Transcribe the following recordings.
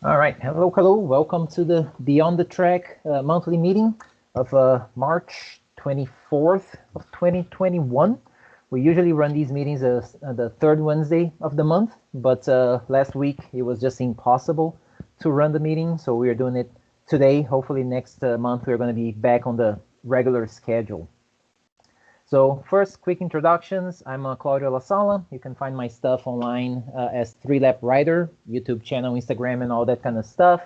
All right, hello, welcome to the Beyond the Track monthly meeting of March 24th of 2021. We usually run these meetings the third Wednesday of the month, but last week it was just impossible to run the meeting, so we are doing it today. Hopefully next month we're going to be back on the regular schedule. So first, quick introductions. I'm Claudio La Sala. You can find my stuff online as 3Lap Rider, YouTube channel, Instagram, and all that kind of stuff.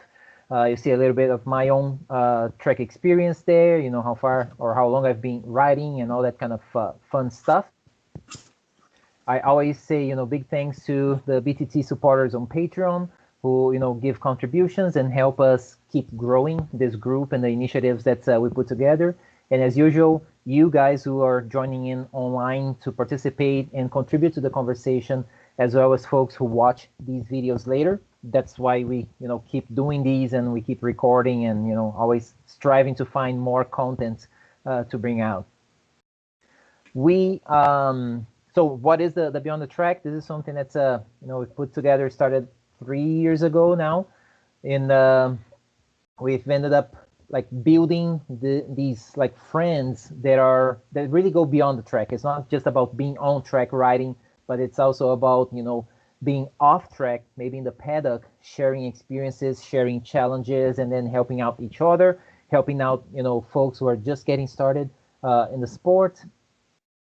You see a little bit of my own track experience there, you know, how far or how long I've been riding and all that kind of fun stuff. I always say, you know, big thanks to the BTT supporters on Patreon who, you know, give contributions and help us keep growing this group and the initiatives that we put together. And as usual, you guys who are joining in online to participate and contribute to the conversation, as well as folks who watch these videos later. That's why we, you know, keep doing these and we keep recording and, you know, always striving to find more content to bring out. So what is the Beyond the Track? This is something that's, you know, we put together, started 3 years ago now. And we've ended up like building these like friends that really go beyond the track. It's not just about being on track riding, but it's also about, you know, being off track, maybe in the paddock, sharing experiences, sharing challenges, and then helping out each other, helping out, you know, folks who are just getting started in the sport.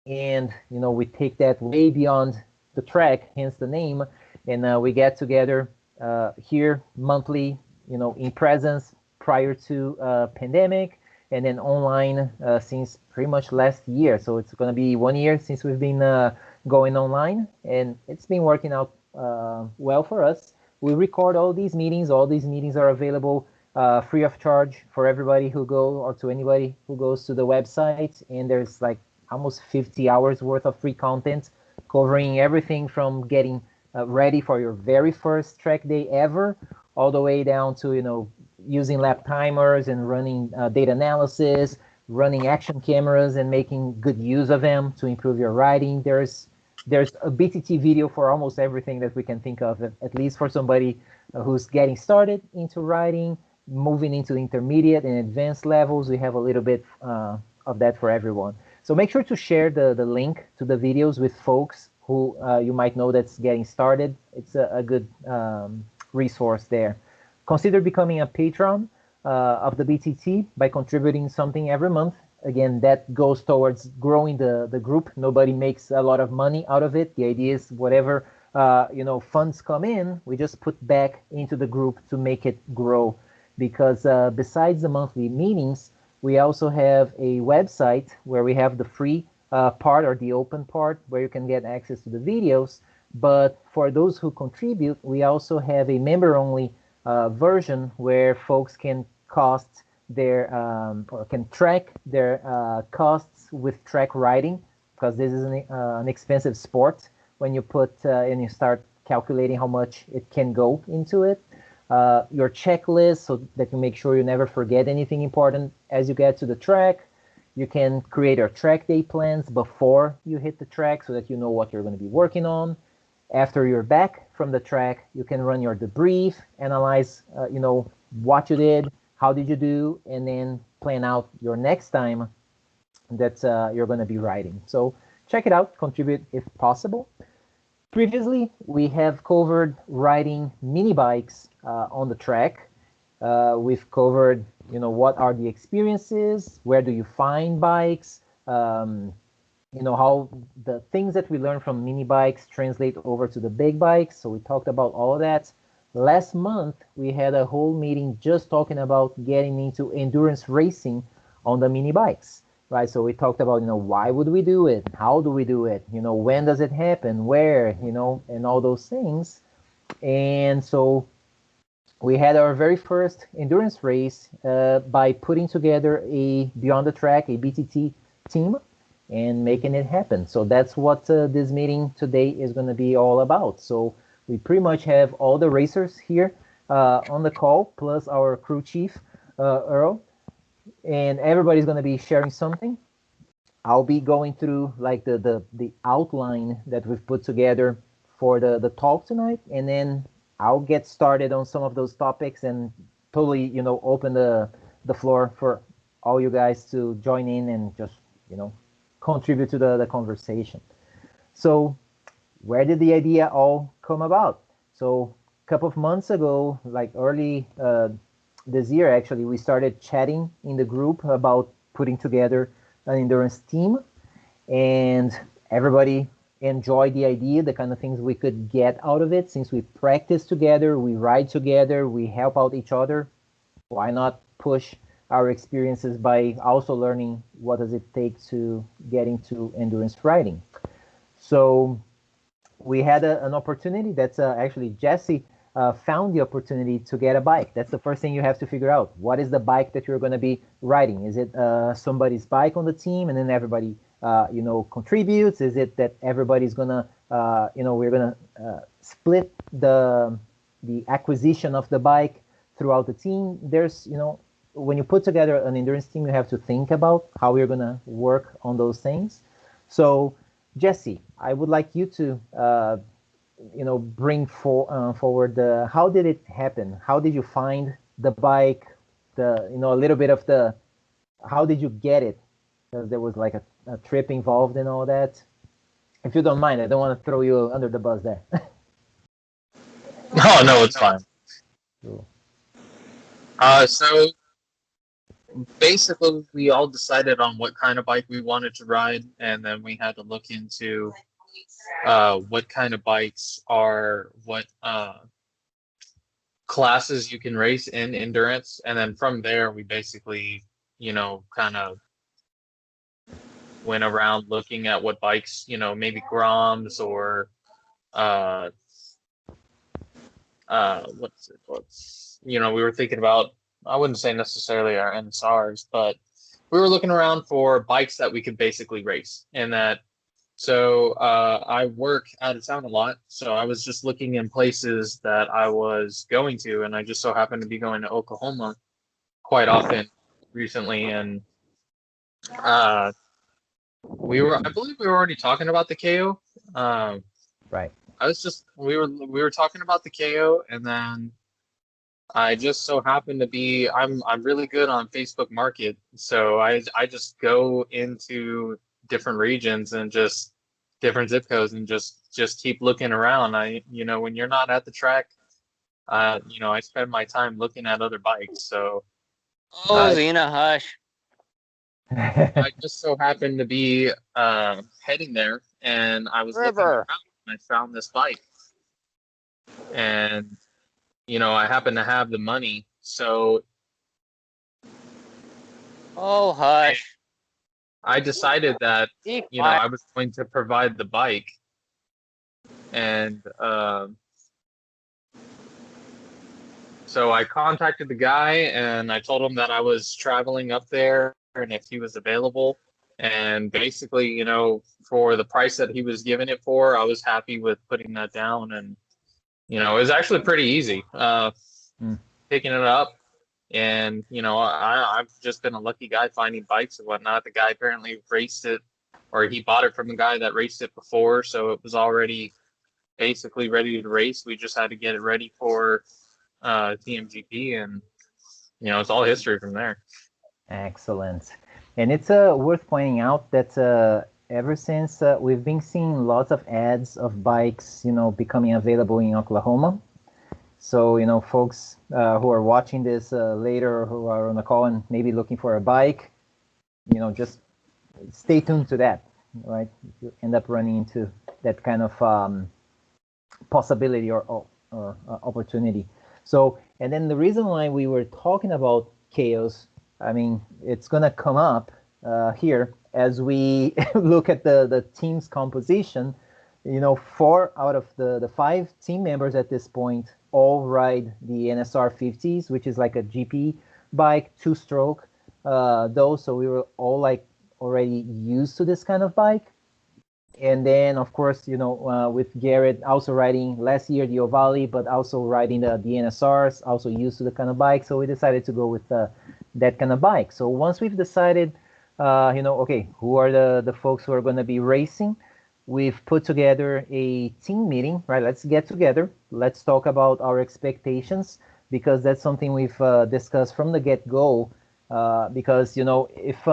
And, you know, we take that way beyond the track, hence the name, and we get together here monthly, you know, in presence, prior to pandemic, and then online since pretty much last year. So it's going to be 1 year since we've been going online, and it's been working out well for us. We record all these meetings. All these meetings are available free of charge for everybody who or to anybody who goes to the website. And there's like almost 50 hours worth of free content covering everything from getting ready for your very first track day ever, all the way down to, you know, using lap timers and running data analysis, running action cameras and making good use of them to improve your riding. There's a BTT video for almost everything that we can think of, at least for somebody who's getting started into riding, moving into intermediate and advanced levels. We have a little bit of that for everyone. So make sure to share the link to the videos with folks who you might know that's getting started. It's a good resource there. Consider becoming a patron of the BTT by contributing something every month. Again, that goes towards growing the group. Nobody makes a lot of money out of it. The idea is whatever you know, funds come in, we just put back into the group to make it grow. Because besides the monthly meetings, we also have a website where we have the free part or the open part where you can get access to the videos. But for those who contribute, we also have a member-only version where folks can or can track their costs with track riding, because this is an expensive sport when you put and you start calculating how much it can go into it. Your checklist, so that you make sure you never forget anything important as you get to the track. You can create your track day plans before you hit the track so that you know what you're going to be working on. After you're back from the track, you can run your debrief, analyze, you know, what you did, how did you do, and then plan out your next time that you're going to be riding. So check it out, contribute if possible. Previously, we have covered riding mini bikes on the track. We've covered, you know, what are the experiences, where do you find bikes, you know, how the things that we learn from mini bikes translate over to the big bikes. So we talked about all of that. Last month, we had a whole meeting just talking about getting into endurance racing on the mini bikes, right? So we talked about, you know, why would we do it? How do we do it? You know, when does it happen? Where, you know, and all those things. And so we had our very first endurance race by putting together a Beyond the Track, a BTT team, and making it happen. So that's what this meeting today is going to be all about. So we pretty much have all the racers here on the call, plus our crew chief, Earl, and everybody's going to be sharing something. I'll be going through like the outline that we've put together for the talk tonight, and then I'll get started on some of those topics and totally, open the floor for all you guys to join in and just, contribute to the conversation. So where did the idea all come about? So a couple of months ago, like early this year, actually, we started chatting in the group about putting together an endurance team, and everybody enjoyed the idea, the kind of things we could get out of it. Since we practice together, we ride together, we help out each other, why not push our experiences by also learning what does it take to get into endurance riding? So we had an opportunity. That's actually Jesse found the opportunity to get a bike. That's the first thing you have to figure out. What is the bike that you're going to be riding? Is it somebody's bike on the team, and then everybody contributes? Is it that everybody's going to we're going to split the acquisition of the bike throughout the team? There's when you put together an endurance team, you have to think about how you're going to work on those things. So Jesse, I would like you to bring forward how did it happen? How did you find the bike? A little bit of how did you get it? Because there was like a trip involved in all that. If you don't mind, I don't want to throw you under the bus there. Oh, no, it's fine. Cool. So basically, we all decided on what kind of bike we wanted to ride, and then we had to look into what kind of bikes are what classes you can race in endurance, and then from there we basically kind of went around looking at what bikes, maybe Groms or we were thinking about, I wouldn't say necessarily our NSRs, but we were looking around for bikes that we could basically race. And that, so I work out of town a lot, so I was just looking in places that I was going to, and I just so happened to be going to Oklahoma quite often recently, and I believe we were already talking about the KO. Right. We were talking about the KO, and then I just so happen to be, I'm really good on Facebook Market, so I just go into different regions and just different zip codes and just keep looking around. When you're not at the track, I spend my time looking at other bikes. So Oh, Zena, hush. I just so happened to be heading there, and I was looking around and I found this bike, and I happen to have the money, so Oh, hush. I decided that I was going to provide the bike, and so I contacted the guy and I told him that I was traveling up there and if he was available, and basically, for the price that he was giving it for, I was happy with putting that down, and it was actually pretty easy picking it up. And, I've just been a lucky guy finding bikes and whatnot. The guy apparently raced it, or he bought it from the guy that raced it before. So it was already basically ready to race. We just had to get it ready for TMGP, and, it's all history from there. Excellent. And it's worth pointing out that ever since we've been seeing lots of ads of bikes, becoming available in Oklahoma. So, folks who are watching this later, who are on the call and maybe looking for a bike, just stay tuned to that, right? If you end up running into that kind of possibility or opportunity. So, and then the reason why we were talking about chaos, I mean, it's going to come up here as we look at the team's composition. 4 out of the 5 team members at this point all ride the NSR 50s, which is like a GP bike, 2-stroke, though. So we were all like already used to this kind of bike. And then, of course, with Garrett also riding last year the Ovale, but also riding the NSRs, also used to the kind of bike. So we decided to go with that kind of bike. So once we've decided, okay, who are the folks who are going to be racing, we've put together a team meeting, right? Let's get together. let's talk about our expectations, because that's something we've discussed from the get-go. Because, you know, if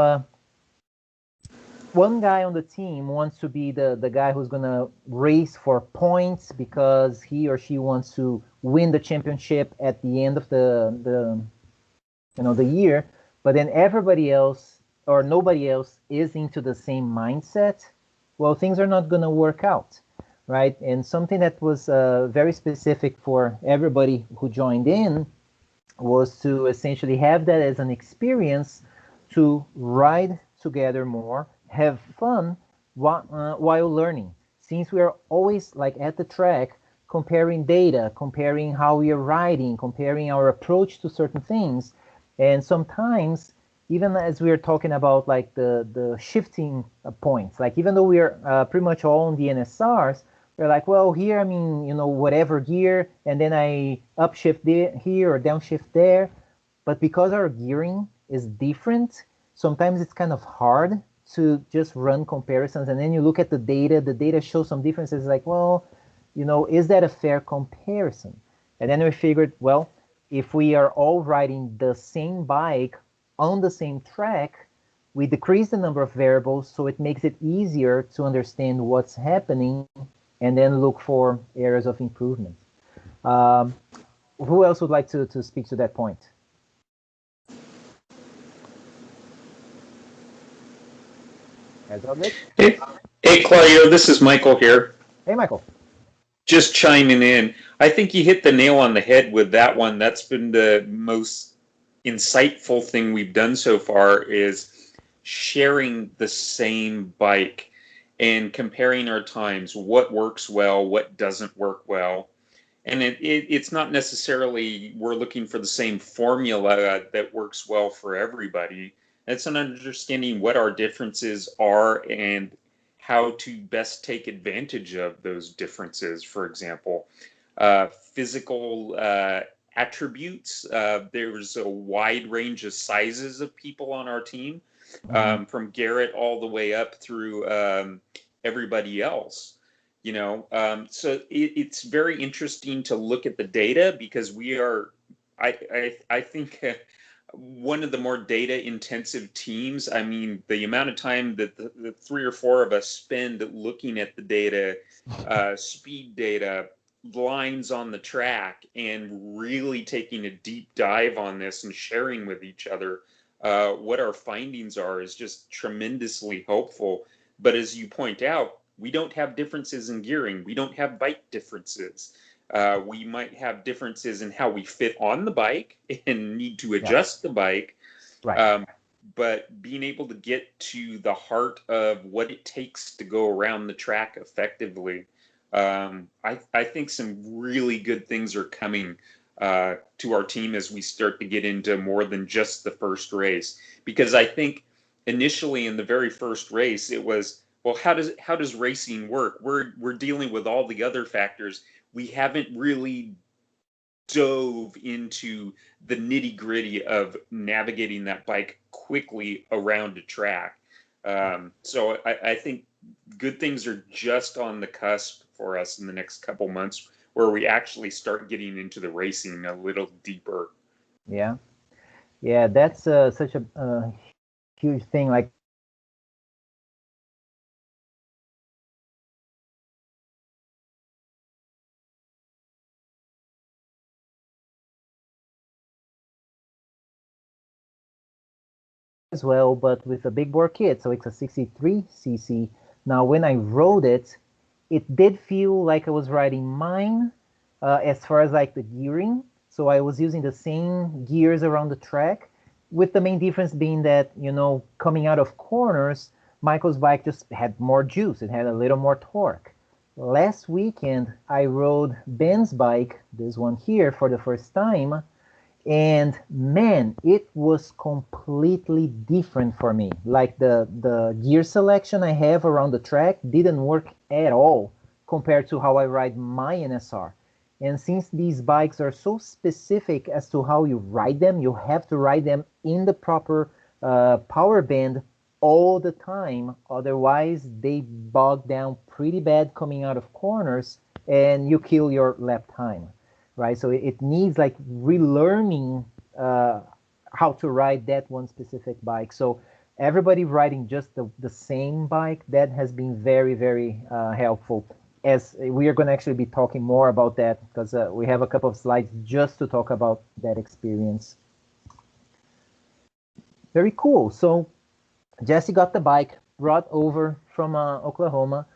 one guy on the team wants to be the guy who's going to race for points because he or she wants to win the championship at the end of the year, but then everybody else or nobody else is into the same mindset, well, things are not going to work out, right? And something that was very specific for everybody who joined in was to essentially have that as an experience to ride together more, have fun while learning. Since we are always like at the track, comparing data, comparing how we are riding, comparing our approach to certain things, and sometimes even as we are talking about like the shifting points, like even though we are pretty much all on the NSRs, we're like, well, here, I mean, you know, whatever gear, and then I upshift here or downshift there. But because our gearing is different, sometimes it's kind of hard to just run comparisons. And then you look at the data shows some differences, like, well, you know, is that a fair comparison? And then we figured, well, if we are all riding the same bike on the same track, we decrease the number of variables, so it makes it easier to understand what's happening and then look for areas of improvement. Who else would like to speak to that point? Hey, Claudio, this is Michael here. Hey, Michael. Just chiming in. I think you hit the nail on the head with that one. That's been the most insightful thing we've done so far, is sharing the same bike and comparing our times, what works well, what doesn't work well. And it's not necessarily we're looking for the same formula that works well for everybody. It's an understanding what our differences are and how to best take advantage of those differences. For example, physical attributes. There's a wide range of sizes of people on our team, from Garrett all the way up through everybody else. You know, so it's very interesting to look at the data, because we are, I think, one of the more data intensive teams. I mean, the amount of time that the three or four of us spend looking at the data, speed data, lines on the track, and really taking a deep dive on this and sharing with each other what our findings are is just tremendously helpful. But as you point out, we don't have differences in gearing. We don't have bike differences. We might have differences in how we fit on the bike and need to adjust the bike. Right. But being able to get to the heart of what it takes to go around the track effectively, I think some really good things are coming to our team as we start to get into more than just the first race. Because I think initially in the very first race, it was, well, how does racing work? We're dealing with all the other factors. We haven't really dove into the nitty gritty of navigating that bike quickly around a track. So I think good things are just on the cusp for us in the next couple months, where we actually start getting into the racing a little deeper. Yeah, that's such a huge thing. Like, as well, but with a big bore kit, so it's a 63cc. Now, when I rode it, it did feel like I was riding mine as far as like the gearing. So I was using the same gears around the track, with the main difference being that, you know, coming out of corners, Michael's bike just had more juice. It had a little more torque. Last weekend, I rode Ben's bike, this one here, for the first time. And man, it was completely different for me. Like the gear selection I have around the track didn't work at all compared to how I ride my NSR. And since these bikes are so specific as to how you ride them, you have to ride them in the proper power band all the time. Otherwise, they bog down pretty bad coming out of corners. and you kill your lap time, right? So it needs like relearning how to ride that one specific bike. So everybody riding just the same bike, that has been very, very helpful. As we are going to actually be talking more about that, because we have a couple of slides just to talk about that experience. Very cool. So Jesse got the bike, brought over from Oklahoma.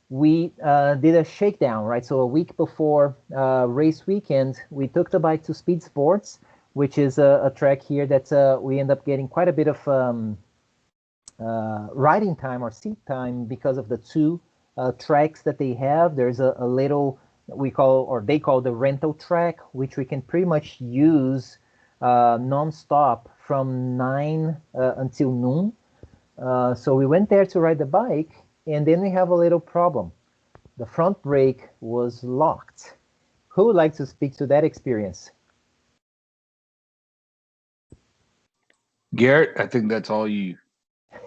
We did a shakedown, right? So a week before race weekend, we took the bike to Speed Sports, which is a track here that we end up getting quite a bit of riding time or seat time because of the two tracks that they have. There's a little, we call, or they call, the rental track, which we can pretty much use non-stop from 9 until noon. So we went there to ride the bike, and then we have a little problem. The front brake was locked. Who would like to speak to that experience? Garrett, I think that's all you.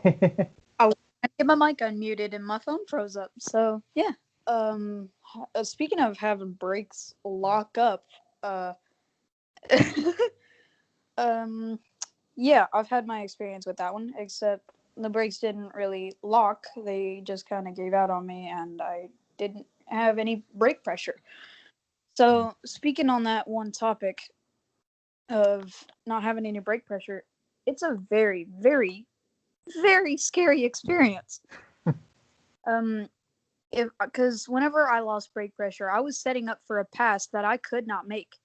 I get my mic unmuted and my phone froze up. So yeah. Speaking of having brakes lock up, yeah, I've had my experience with that one, except the brakes didn't really lock. They just kind of gave out on me, and I didn't have any brake pressure. So speaking on that one topic of not having any brake pressure, it's a very, very, very scary experience. Because whenever I lost brake pressure, I was setting up for a pass that I could not make.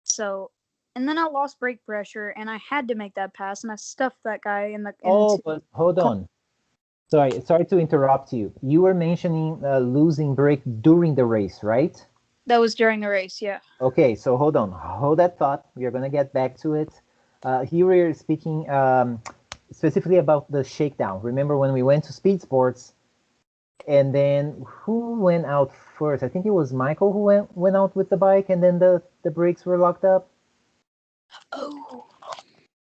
So, and then I lost brake pressure, and I had to make that pass, and I stuffed that guy in the. But hold on. Sorry to interrupt you. You were mentioning losing brake during the race, right? That was during the race, yeah. Okay, so hold on. Hold that thought. We are going to get back to it. Here we are speaking specifically about the shakedown. Remember when we went to Speed Sports, and then who went out first? I think it was Michael who went out with the bike, and then the brakes were locked up. Oh.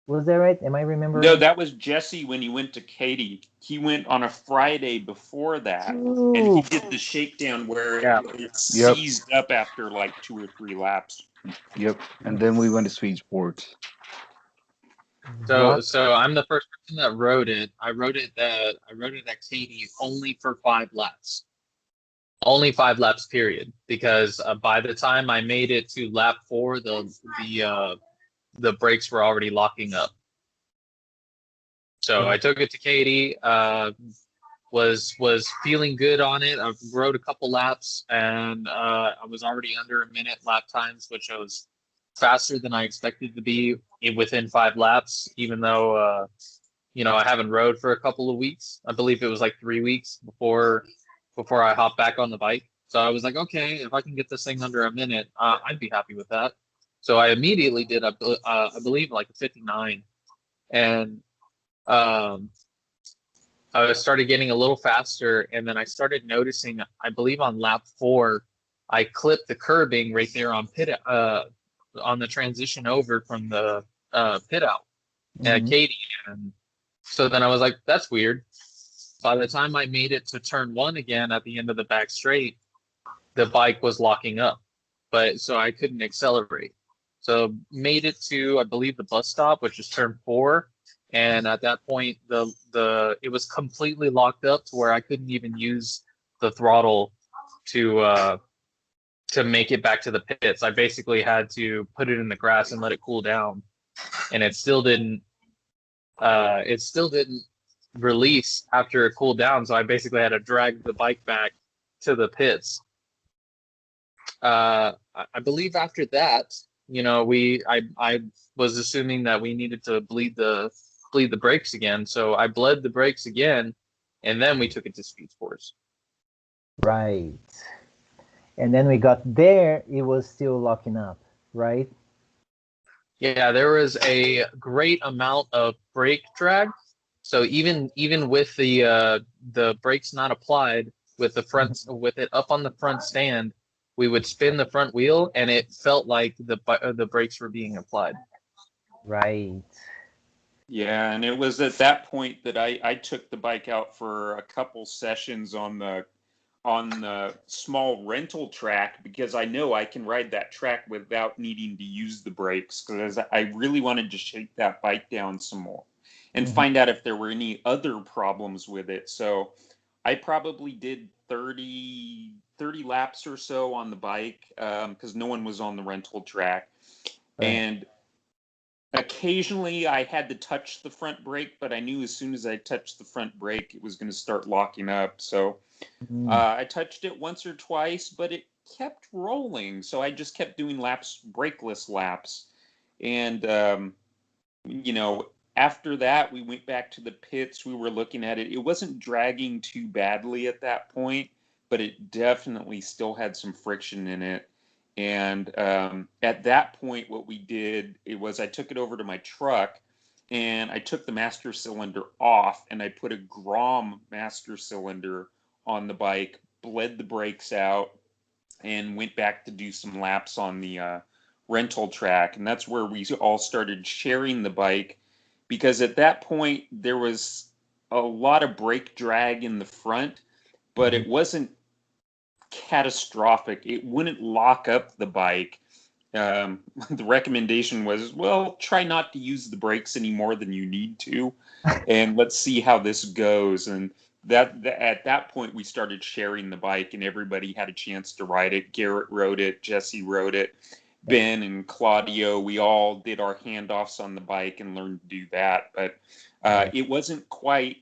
Was that right? Am I remembering? No, that was Jesse when he went to Katie. He went on a Friday before that, and he did the shakedown where it seized up after like 2 or 3 laps. Yep. And then we went to Speed Sports. So I'm the first person that rode it. I rode it at Katie only for 5 laps. Only 5 laps, period. Because by the time I made it to lap 4, the brakes were already locking up. So I took it to Katie. Was feeling good on it. I rode a couple laps, and I was already under a minute lap times, which was faster than I expected to be within 5 laps, even though I haven't rode for a couple of weeks. I believe it was like 3 weeks before I hopped back on the bike. So I was like, okay, if I can get this thing under a minute, I'd be happy with that. So I immediately did, I believe, like a 59, and I started getting a little faster, and then I started noticing, I believe on lap 4, I clipped the curbing right there on on the transition over from the pit out at Katie. And so then I was like, that's weird. By the time I made it to turn 1 again at the end of the back straight, the bike was locking up, so I couldn't accelerate. So made it to, I believe, the bus stop, which is turn 4. And at that point, it was completely locked up to where I couldn't even use the throttle to make it back to the pits. I basically had to put it in the grass and let it cool down, and it still didn't release after it cooled down. So I basically had to drag the bike back to the pits. I believe after that, I was assuming that we needed to bleed the brakes again, so I bled the brakes again, and then we took it to Speed Sports. Right. And then we got there, it was still locking up, right? Yeah, there was a great amount of brake drag. So even with the brakes not applied, with it up on the front stand, we would spin the front wheel, and it felt like the brakes were being applied. Right. Yeah, and it was at that point that I took the bike out for a couple sessions on the on the small rental track because I know I can ride that track without needing to use the brakes because I really wanted to shake that bike down some more and find out if there were any other problems with it. So I probably did 30 laps or so on the bike because no one was on the rental track. Right. And occasionally I had to touch the front brake, but I knew as soon as I touched the front brake, it was going to start locking up. So I touched it once or twice, but it kept rolling. So I just kept doing laps, brakeless laps. And, after that, we went back to the pits. We were looking at it. It wasn't dragging too badly at that point, but it definitely still had some friction in it. And at that point, what we did, I took it over to my truck and I took the master cylinder off and I put a Grom master cylinder on the bike, bled the brakes out, and went back to do some laps on the rental track. And that's where we all started sharing the bike because at that point, there was a lot of brake drag in the front, but it wasn't catastrophic. It wouldn't lock up the bike. The recommendation was, well, try not to use the brakes any more than you need to, and let's see how this goes. And that at that point, we started sharing the bike, and everybody had a chance to ride it. Garrett rode it, Jesse rode it, Ben and Claudio. We all did our handoffs on the bike and learned to do that. But it wasn't quite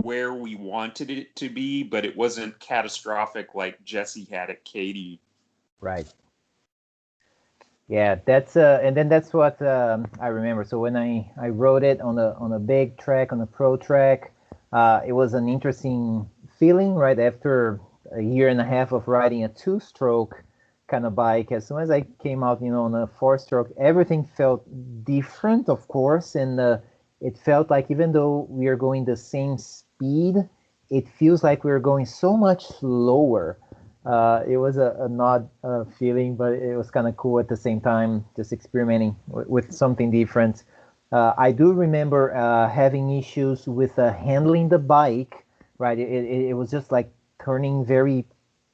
where we wanted it to be, but it wasn't catastrophic like Jesse had at Katy. Right. Yeah, that's and then that's what I remember. So when I rode it on a big track, on a pro track, it was an interesting feeling, right? After a year and a half of riding a two-stroke kind of bike, as soon as I came out, on a four-stroke, everything felt different, of course, and it felt like even though we are going the same speed, it feels like we're going so much slower. It was an odd feeling, but it was kind of cool at the same time, just experimenting with something different. I do remember having issues with handling the bike, right? It was just like turning very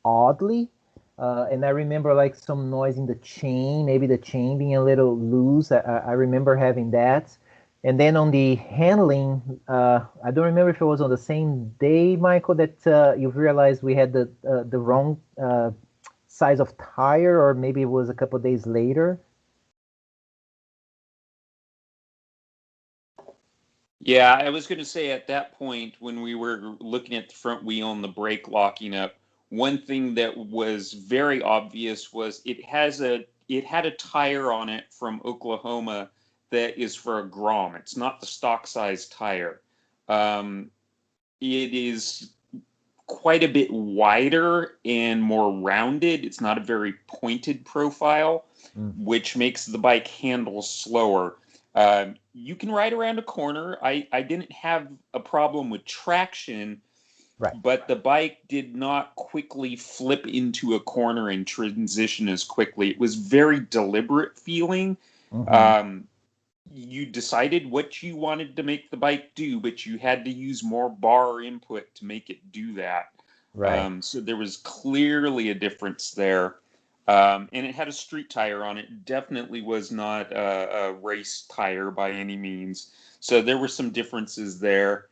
oddly. And I remember like some noise in the chain, maybe the chain being a little loose. I remember having that. And then on the handling, I don't remember if it was on the same day, Michael, that you realized we had the wrong size of tire, or maybe it was a couple of days later. Yeah, I was going to say at that point when we were looking at the front wheel and the brake locking up, one thing that was very obvious was it had a tire on it from Oklahoma that is for a Grom. It's not the stock size tire. It is quite a bit wider and more rounded. It's not a very pointed profile, which makes the bike handle slower. You can ride around a corner. I didn't have a problem with traction, Right. but the bike did not quickly flip into a corner and transition as quickly. It was very deliberate feeling. You decided what you wanted to make the bike do, but you had to use more bar input to make it do that. Right. So there was clearly a difference there. And it had a street tire on it. Definitely was not a race tire by any means. So there were some differences there.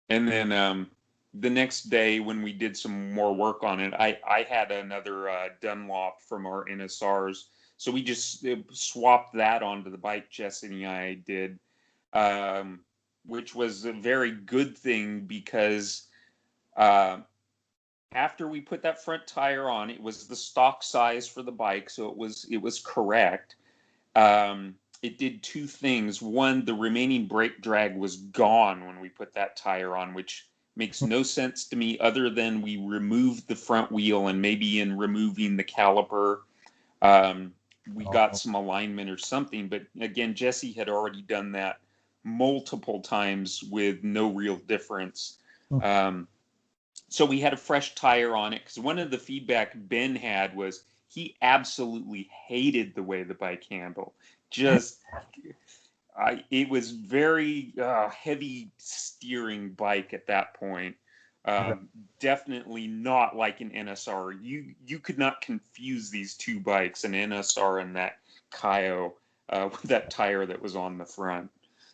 And then the next day when we did some more work on it, I had another Dunlop from our NSRs. So we just swapped that onto the bike Jesse and I did, which was a very good thing because after we put that front tire on, it was the stock size for the bike, so it was correct. It did two things. One, the remaining brake drag was gone when we put that tire on, which makes no sense to me other than we removed the front wheel and maybe in removing the caliper, we got some alignment or something. But again, Jesse had already done that multiple times with no real difference. So we had a fresh tire on it because one of the feedback Ben had was he absolutely hated the way the bike handled. It was very heavy steering bike at that point. Definitely not like an NSR. You could not confuse these two bikes, an NSR and that Kaio, with that tire that was on the front.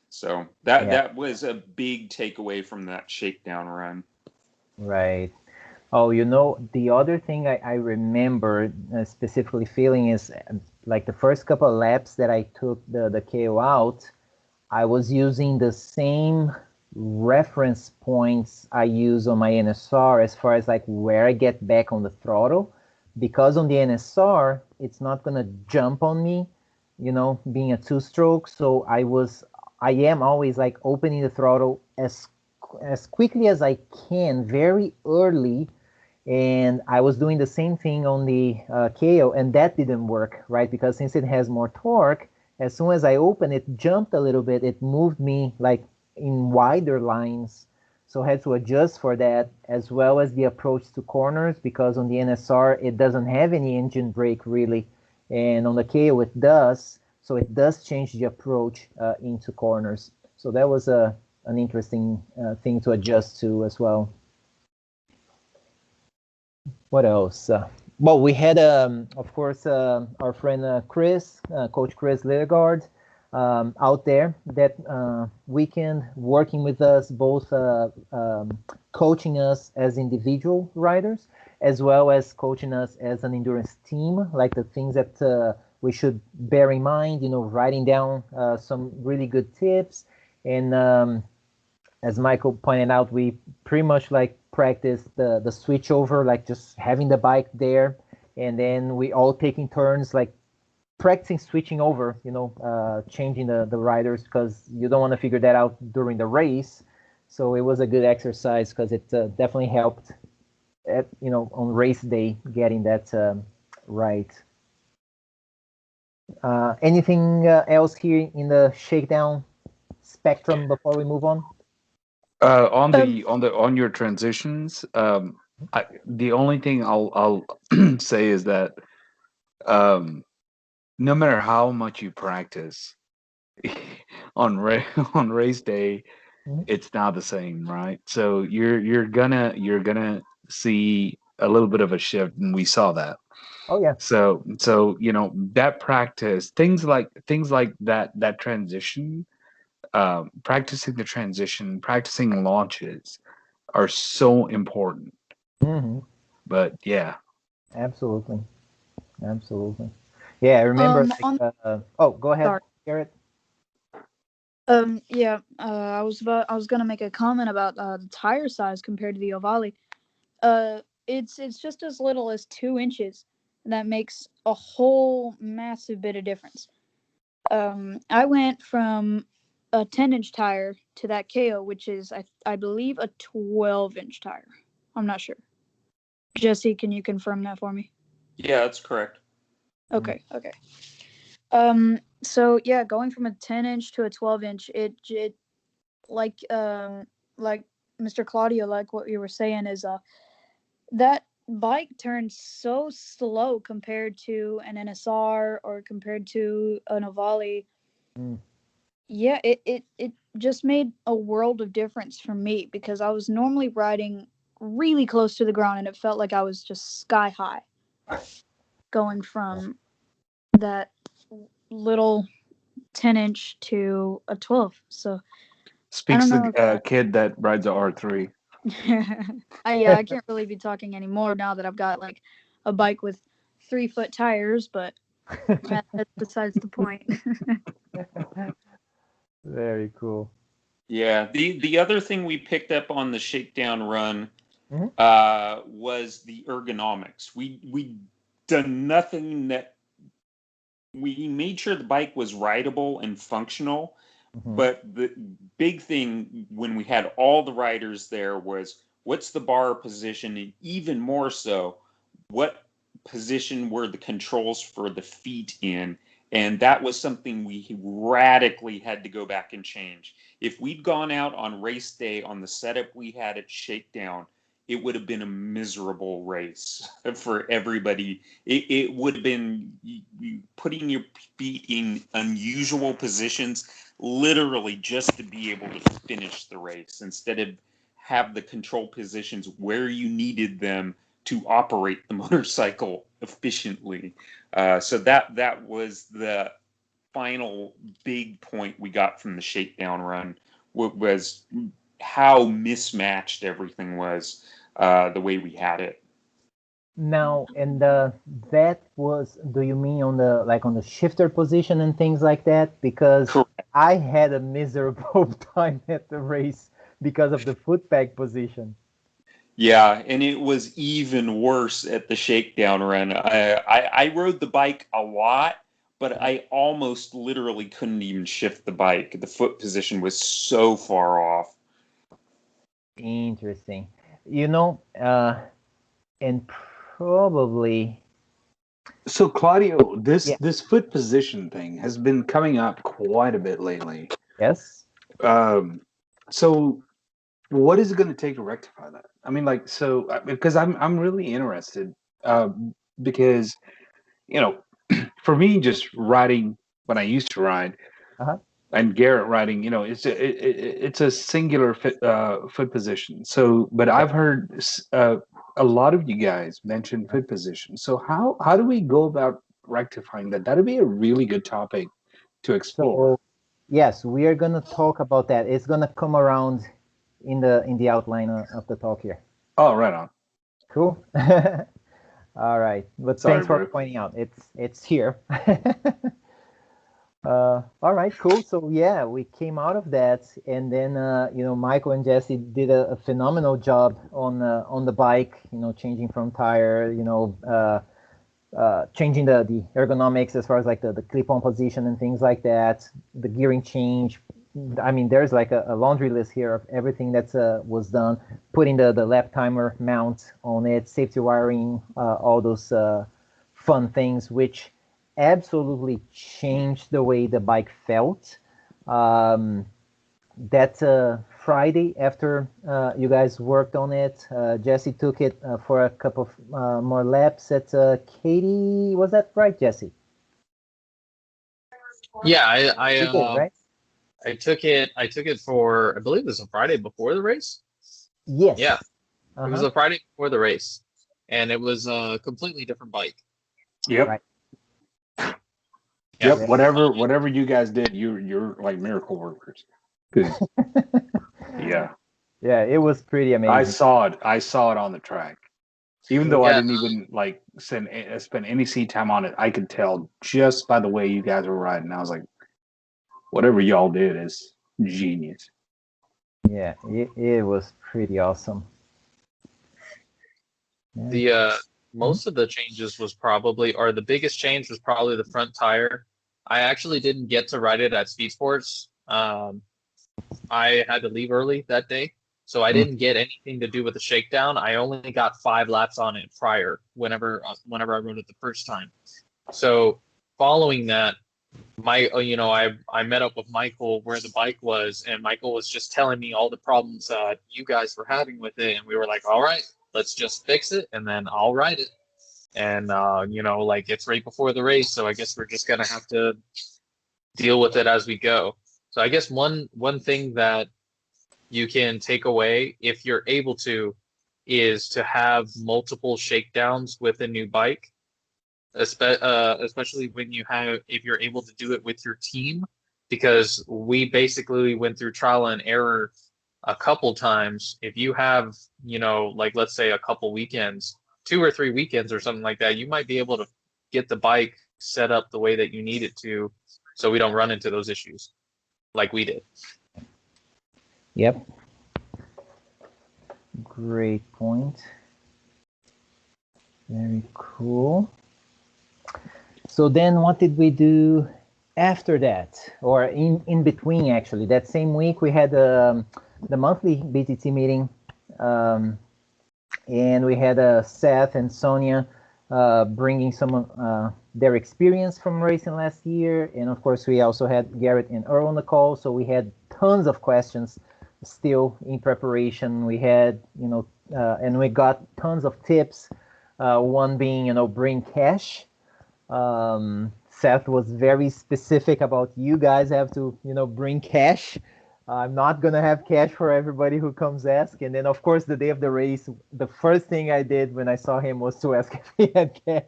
So that was a big takeaway from that shakedown run. Right. Oh, the other thing I remember specifically feeling is like the first couple of laps that I took the KO out, I was using the same reference points I use on my NSR as far as like where I get back on the throttle, because on the NSR it's not gonna jump on me, being a two-stroke. So I am always like opening the throttle as quickly as I can, very early, and I was doing the same thing on the KO, and that didn't work, right? Because since it has more torque, as soon as I opened it, jumped a little bit, it moved me like in wider lines. So I had to adjust for that, as well as the approach to corners, because on the NSR, it doesn't have any engine brake really. And on the KO, it does. So it does change the approach into corners. So that was an interesting thing to adjust to as well. What else? Well, we had, of course, our friend Chris, Coach Chris Lillegard, out there that weekend, working with us, both coaching us as individual riders, as well as coaching us as an endurance team, like the things that we should bear in mind, writing down some really good tips. And as Michael pointed out, we pretty much like practice the switch over, like just having the bike there, and then we all taking turns like practicing switching over, changing the riders, because you don't want to figure that out during the race. So it was a good exercise because it definitely helped on race day getting that right. Anything else here in the shakedown spectrum before we move on? On your transitions, the only thing I'll say is that no matter how much you practice on race day, it's not the same, right? So you're gonna see a little bit of a shift, and we saw that. Oh yeah. So that practice, things like that transition, practicing the transition, practicing launches are so important. Mm-hmm. But yeah, Absolutely. Yeah, I remember. Go ahead, Sorry. Garrett. Yeah. I was gonna make a comment about the tire size compared to the Ovale. It's just as little as 2 inches, and that makes a whole massive bit of difference. I went from a 10-inch tire to that KO, which is I believe a 12-inch tire. I'm not sure. Jesse, can you confirm that for me? Yeah, that's correct. Okay. So yeah, going from a 10-inch to a 12-inch, it like Mr. Claudio, like what you were saying, is that bike turns so slow compared to an NSR or compared to an Ovale. Yeah, it just made a world of difference for me, because I was normally riding really close to the ground, and it felt like I was just sky high going from that little 10-inch to a 12. So speaks I don't the know. kid that rides a R3. I can't really be talking anymore now that I've got like a bike with 3-foot tires, but that's besides the point. Very cool. Yeah, the other thing we picked up on the shakedown run was the ergonomics. We done nothing that we made sure the bike was rideable and functional, but the big thing when we had all the riders there was what's the bar position, and even more so, what position were the controls for the feet in. And that was something we radically had to go back and change. If we'd gone out on race day on the setup we had at Shakedown, it would have been a miserable race for everybody. It would have been putting your feet in unusual positions, literally just to be able to finish the race, instead of have the control positions where you needed them to operate the motorcycle efficiently. So that was the final big point we got from the shakedown run, was how mismatched everything was, the way we had it. Now, and that was, do you mean on the shifter position and things like that? Because Correct. I had a miserable time at the race because of the foot peg position. Yeah, and it was even worse at the shakedown run. I rode the bike a lot, but I almost literally couldn't even shift the bike. The foot position was so far off. Interesting. And probably, So Claudio, this Yeah. this foot position thing has been coming up quite a bit lately. yes. So what is it going to take to rectify that? I mean, because I'm really interested, because for me, just riding when I used to ride, Uh-huh. and Garrett riding, it's a singular foot position. So, but I've heard a lot of you guys mention foot position. So how do we go about rectifying that? That'd be a really good topic to explore. So, yes, we are gonna talk about that. It's gonna come around in the outline of the talk here. Oh, right on. Cool. All right, but Sorry, thanks for bro. pointing out. It's here. All right, cool. So yeah, we came out of that, and then Michael and Jesse did a phenomenal job on the bike. Changing from tire. Changing the ergonomics as far as like the clip-on position and things like that. The gearing change. I mean, there's like a laundry list here of everything that was done. Putting the lap timer mount on it, safety wiring, all those fun things, which absolutely changed the way the bike felt. That Friday after you guys worked on it, Jesse took it for a couple of more laps at Katie. Was that right, Jesse? Yeah, You did, right? I took it for, I believe it was a Friday before the race. Yes. Yeah, it was Uh-huh. a Friday before the race, and it was a completely different bike. Yep. Right. Yep. Yeah. Whatever you guys did, you're like miracle workers. 'Cause, yeah, Yeah, it was pretty amazing. I saw it on the track. Even though I Yeah. didn't even like spend any seat time on it, I could tell just by the way you guys were riding. I was like, whatever y'all did is genius. Yeah, it was pretty awesome. Yeah. The most of the changes was probably, or the biggest change was probably the front tire. I actually didn't get to ride it at Speed Sports. I had to leave early that day, so I didn't get anything to do with the shakedown. I only got 5 laps on it prior, whenever I rode it the first time. So following that, I met up with Michael where the bike was, and Michael was just telling me all the problems that you guys were having with it, and we were like, all right, let's just fix it, and then I'll ride it. And it's right before the race, so I guess we're just gonna have to deal with it as we go. So I guess one thing that you can take away, if you're able to, is to have multiple shakedowns with a new bike, especially if you're able to do it with your team, because we basically went through trial and error a couple times. If you have, let's say a couple weekends, 2 or 3 weekends or something like that, you might be able to get the bike set up the way that you need it to, so we don't run into those issues like we did. Yep. Great point. Very cool. So then what did we do after that? Or in between, actually? That same week we had the monthly BTT meeting. And we had Seth and Sonia bringing some their experience from racing last year. And of course, we also had Garrett and Earl on the call. So we had tons of questions still in preparation. We had, and we got tons of tips. One being, bring cash. Seth was very specific about you guys have to, bring cash. I'm not gonna have cash for everybody who comes ask. And then, of course, the day of the race, the first thing I did when I saw him was to ask if he had cash,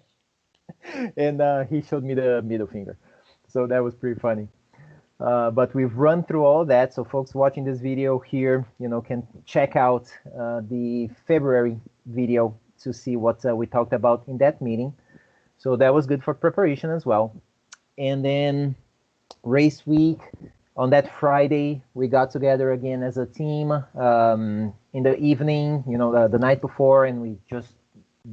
and he showed me the middle finger. So that was pretty funny. But we've run through all that, so folks watching this video here, can check out the February video to see what we talked about in that meeting. So that was good for preparation as well. And then race week, on that Friday, we got together again as a team in the evening, the night before, and we just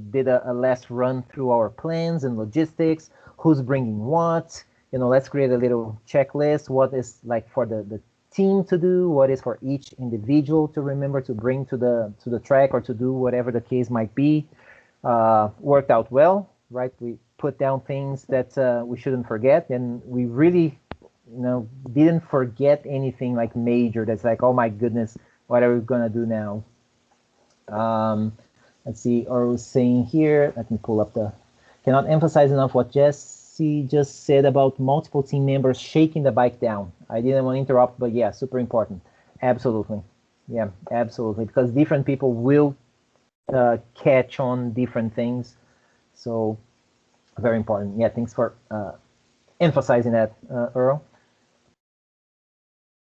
did a last run through our plans and logistics, who's bringing what. Let's create a little checklist. What is like for the team to do? What is for each individual to remember to bring to the track or to do whatever the case might be. Worked out well, right? We put down things that we shouldn't forget, and we really, didn't forget anything like major. That's like, oh my goodness, what are we gonna do now? Let's see. Or was saying here. Let me pull up the. Cannot emphasize enough what Jesse just said about multiple team members shaking the bike down. I didn't want to interrupt, but yeah, super important. Absolutely. Yeah, absolutely. Because different people will catch on different things. So very important. Yeah, thanks for emphasizing that, Earl.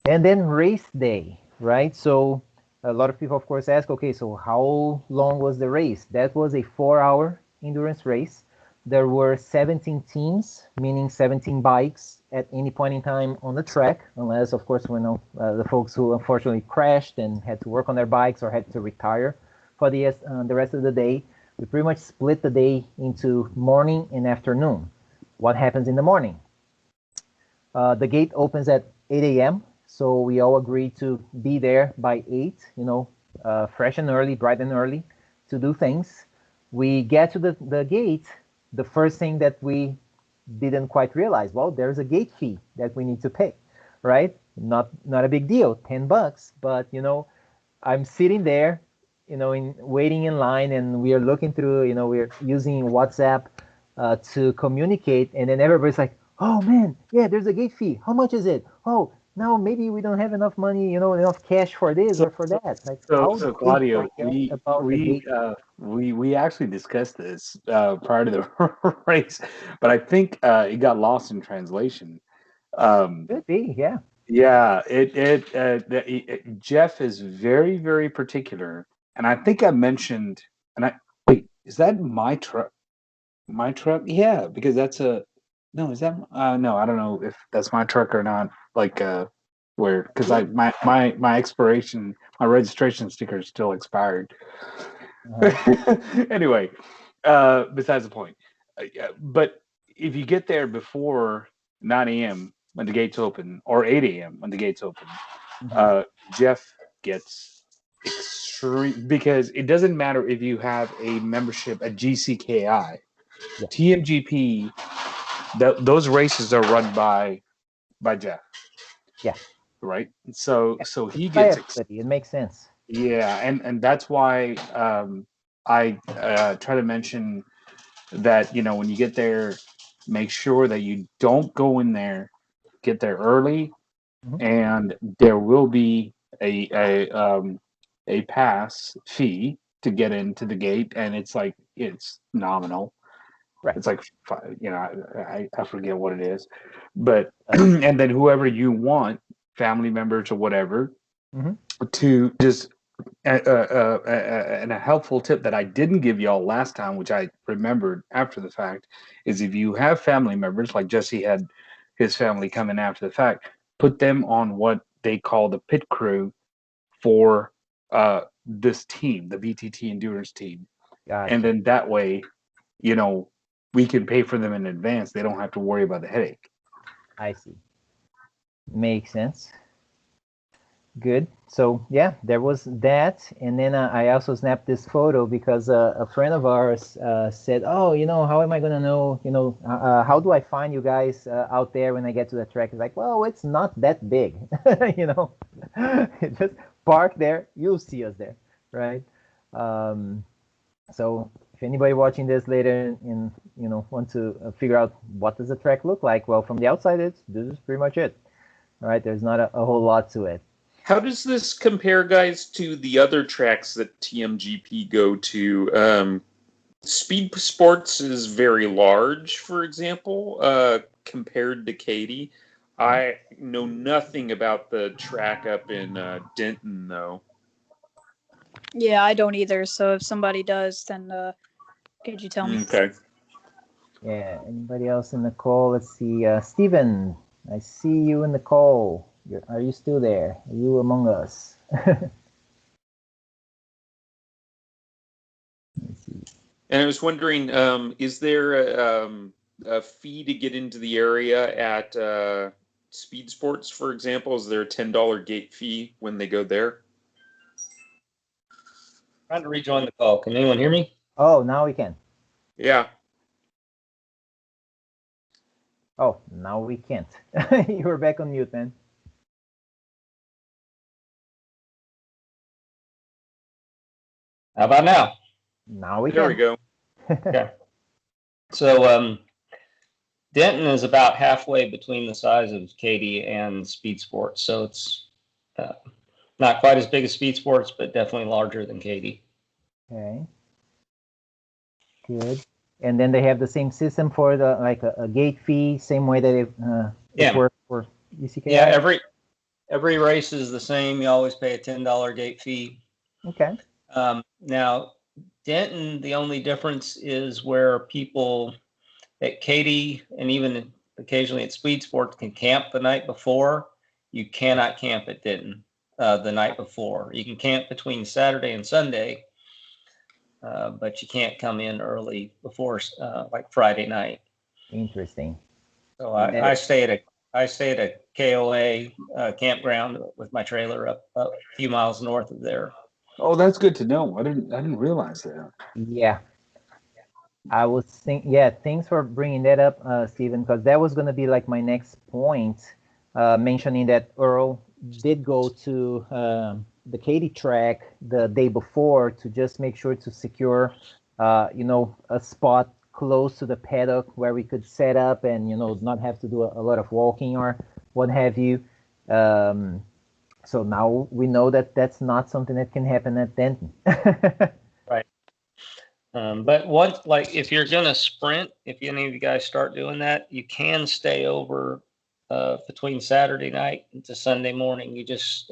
And then race day, right? So a lot of people, of course, ask, okay, so how long was the race? That was a 4-hour endurance race. There were 17 teams, meaning 17 bikes at any point in time on the track, unless, of course, we know the folks who unfortunately crashed and had to work on their bikes or had to retire for the rest of the day. We pretty much split the day into morning and afternoon. What happens in the morning? The gate opens at 8 a.m., so we all agreed to be there by 8, fresh and early, bright and early, to do things. We get to the gate. The first thing that we didn't quite realize, well, there's a gate fee that we need to pay, right? Not a big deal, $10, but I'm sitting there, waiting in line, and we are looking through, we're using WhatsApp to communicate, and then everybody's like, oh man, yeah, there's a gate fee. How much is it? Oh, no, maybe we don't have enough money, enough cash for this or for that. Like, So Claudio, we we actually discussed this prior to the race, but I think it got lost in translation. Could be, yeah. Yeah, Jeff is very, very particular, and I think I mentioned, wait, is that my truck? My truck? Yeah, because that's no, is that no, I don't know if that's my truck or not. Like where because my expiration, my registration sticker is still expired. Anyway, besides the point. Yeah, but if you get there before 9 a.m. when the gates open, or 8 a.m. when the gates open, Jeff gets extreme, because it doesn't matter if you have a membership at GCKI, TMGP. Those races are run by Jeff. Yeah. Right. So he By gets everybody. It makes sense. yeah, and that's why I try to mention that when you get there, make sure that you don't go in there, get there early, and there will be a pass fee to get into the gate, and it's nominal. Right. It's like I forget what it is, but and then whoever you want, family members or whatever, to just and a helpful tip that I didn't give y'all last time, which I remembered after the fact, is if you have family members, like Jesse had his family come in after the fact, put them on what they call the pit crew for this team, the BTT endurance team. Gotcha. And then that way, we can pay for them in advance. They don't have to worry about the headache. I see. Makes sense. Good. So yeah, there was that, and then I also snapped this photo because a friend of ours said, "Oh, how am I gonna know? How do I find you guys out there when I get to the track?" It's like, well, it's not that big, just park there, you'll see us there, right? So if anybody watching this later and want to figure out what does the track look like, well, from the outside, this is pretty much it. All right, there's not a whole lot to it. How does this compare, guys, to the other tracks that TMGP go to? Speed Sports is very large, for example, compared to Katy. I know nothing about the track up in Denton, though. Yeah, I don't either. So if somebody does, then could you tell me? Okay. Yeah. Anybody else in the call? Let's see. Steven, I see you in the call. Are you still there? Are you among us? Let's see. And I was wondering, is there a fee to get into the area at Speed Sports, for example? Is there a $10 gate fee when they go there? Trying to rejoin the call. Can anyone hear me? Oh, now we can. Yeah. Oh, now we can't. You were back on mute, man. How about now? Now we There can. we go. Okay. So Denton is about halfway between the size of Katy and Speed Sports. So it's not quite as big as Speed Sports, but definitely larger than Katy. Okay. Good. And then they have the same system for the a gate fee, same way that it works for UCKI? Yeah, every race is the same. You always pay a $10 gate fee. Okay. Now, Denton, the only difference is where people at Katy and even occasionally at Speed Sports can camp the night before. You cannot camp at Denton the night before. You can camp between Saturday and Sunday, but you can't come in early before like Friday night. Interesting. So I stay at a KOA campground with my trailer up a few miles north of there. Oh, that's good to know. I didn't realize that. Yeah. I was thinking, yeah, thanks for bringing that up, Stephen, because that was going to be like my next point, mentioning that Earl did go to the Katy track the day before to just make sure to secure, a spot close to the paddock where we could set up and, not have to do a lot of walking or what have you. So now we know that that's not something that can happen at Denton. Right. But once, like, if you're gonna sprint, if any of you guys start doing that, you can stay over between Saturday night into Sunday morning. You just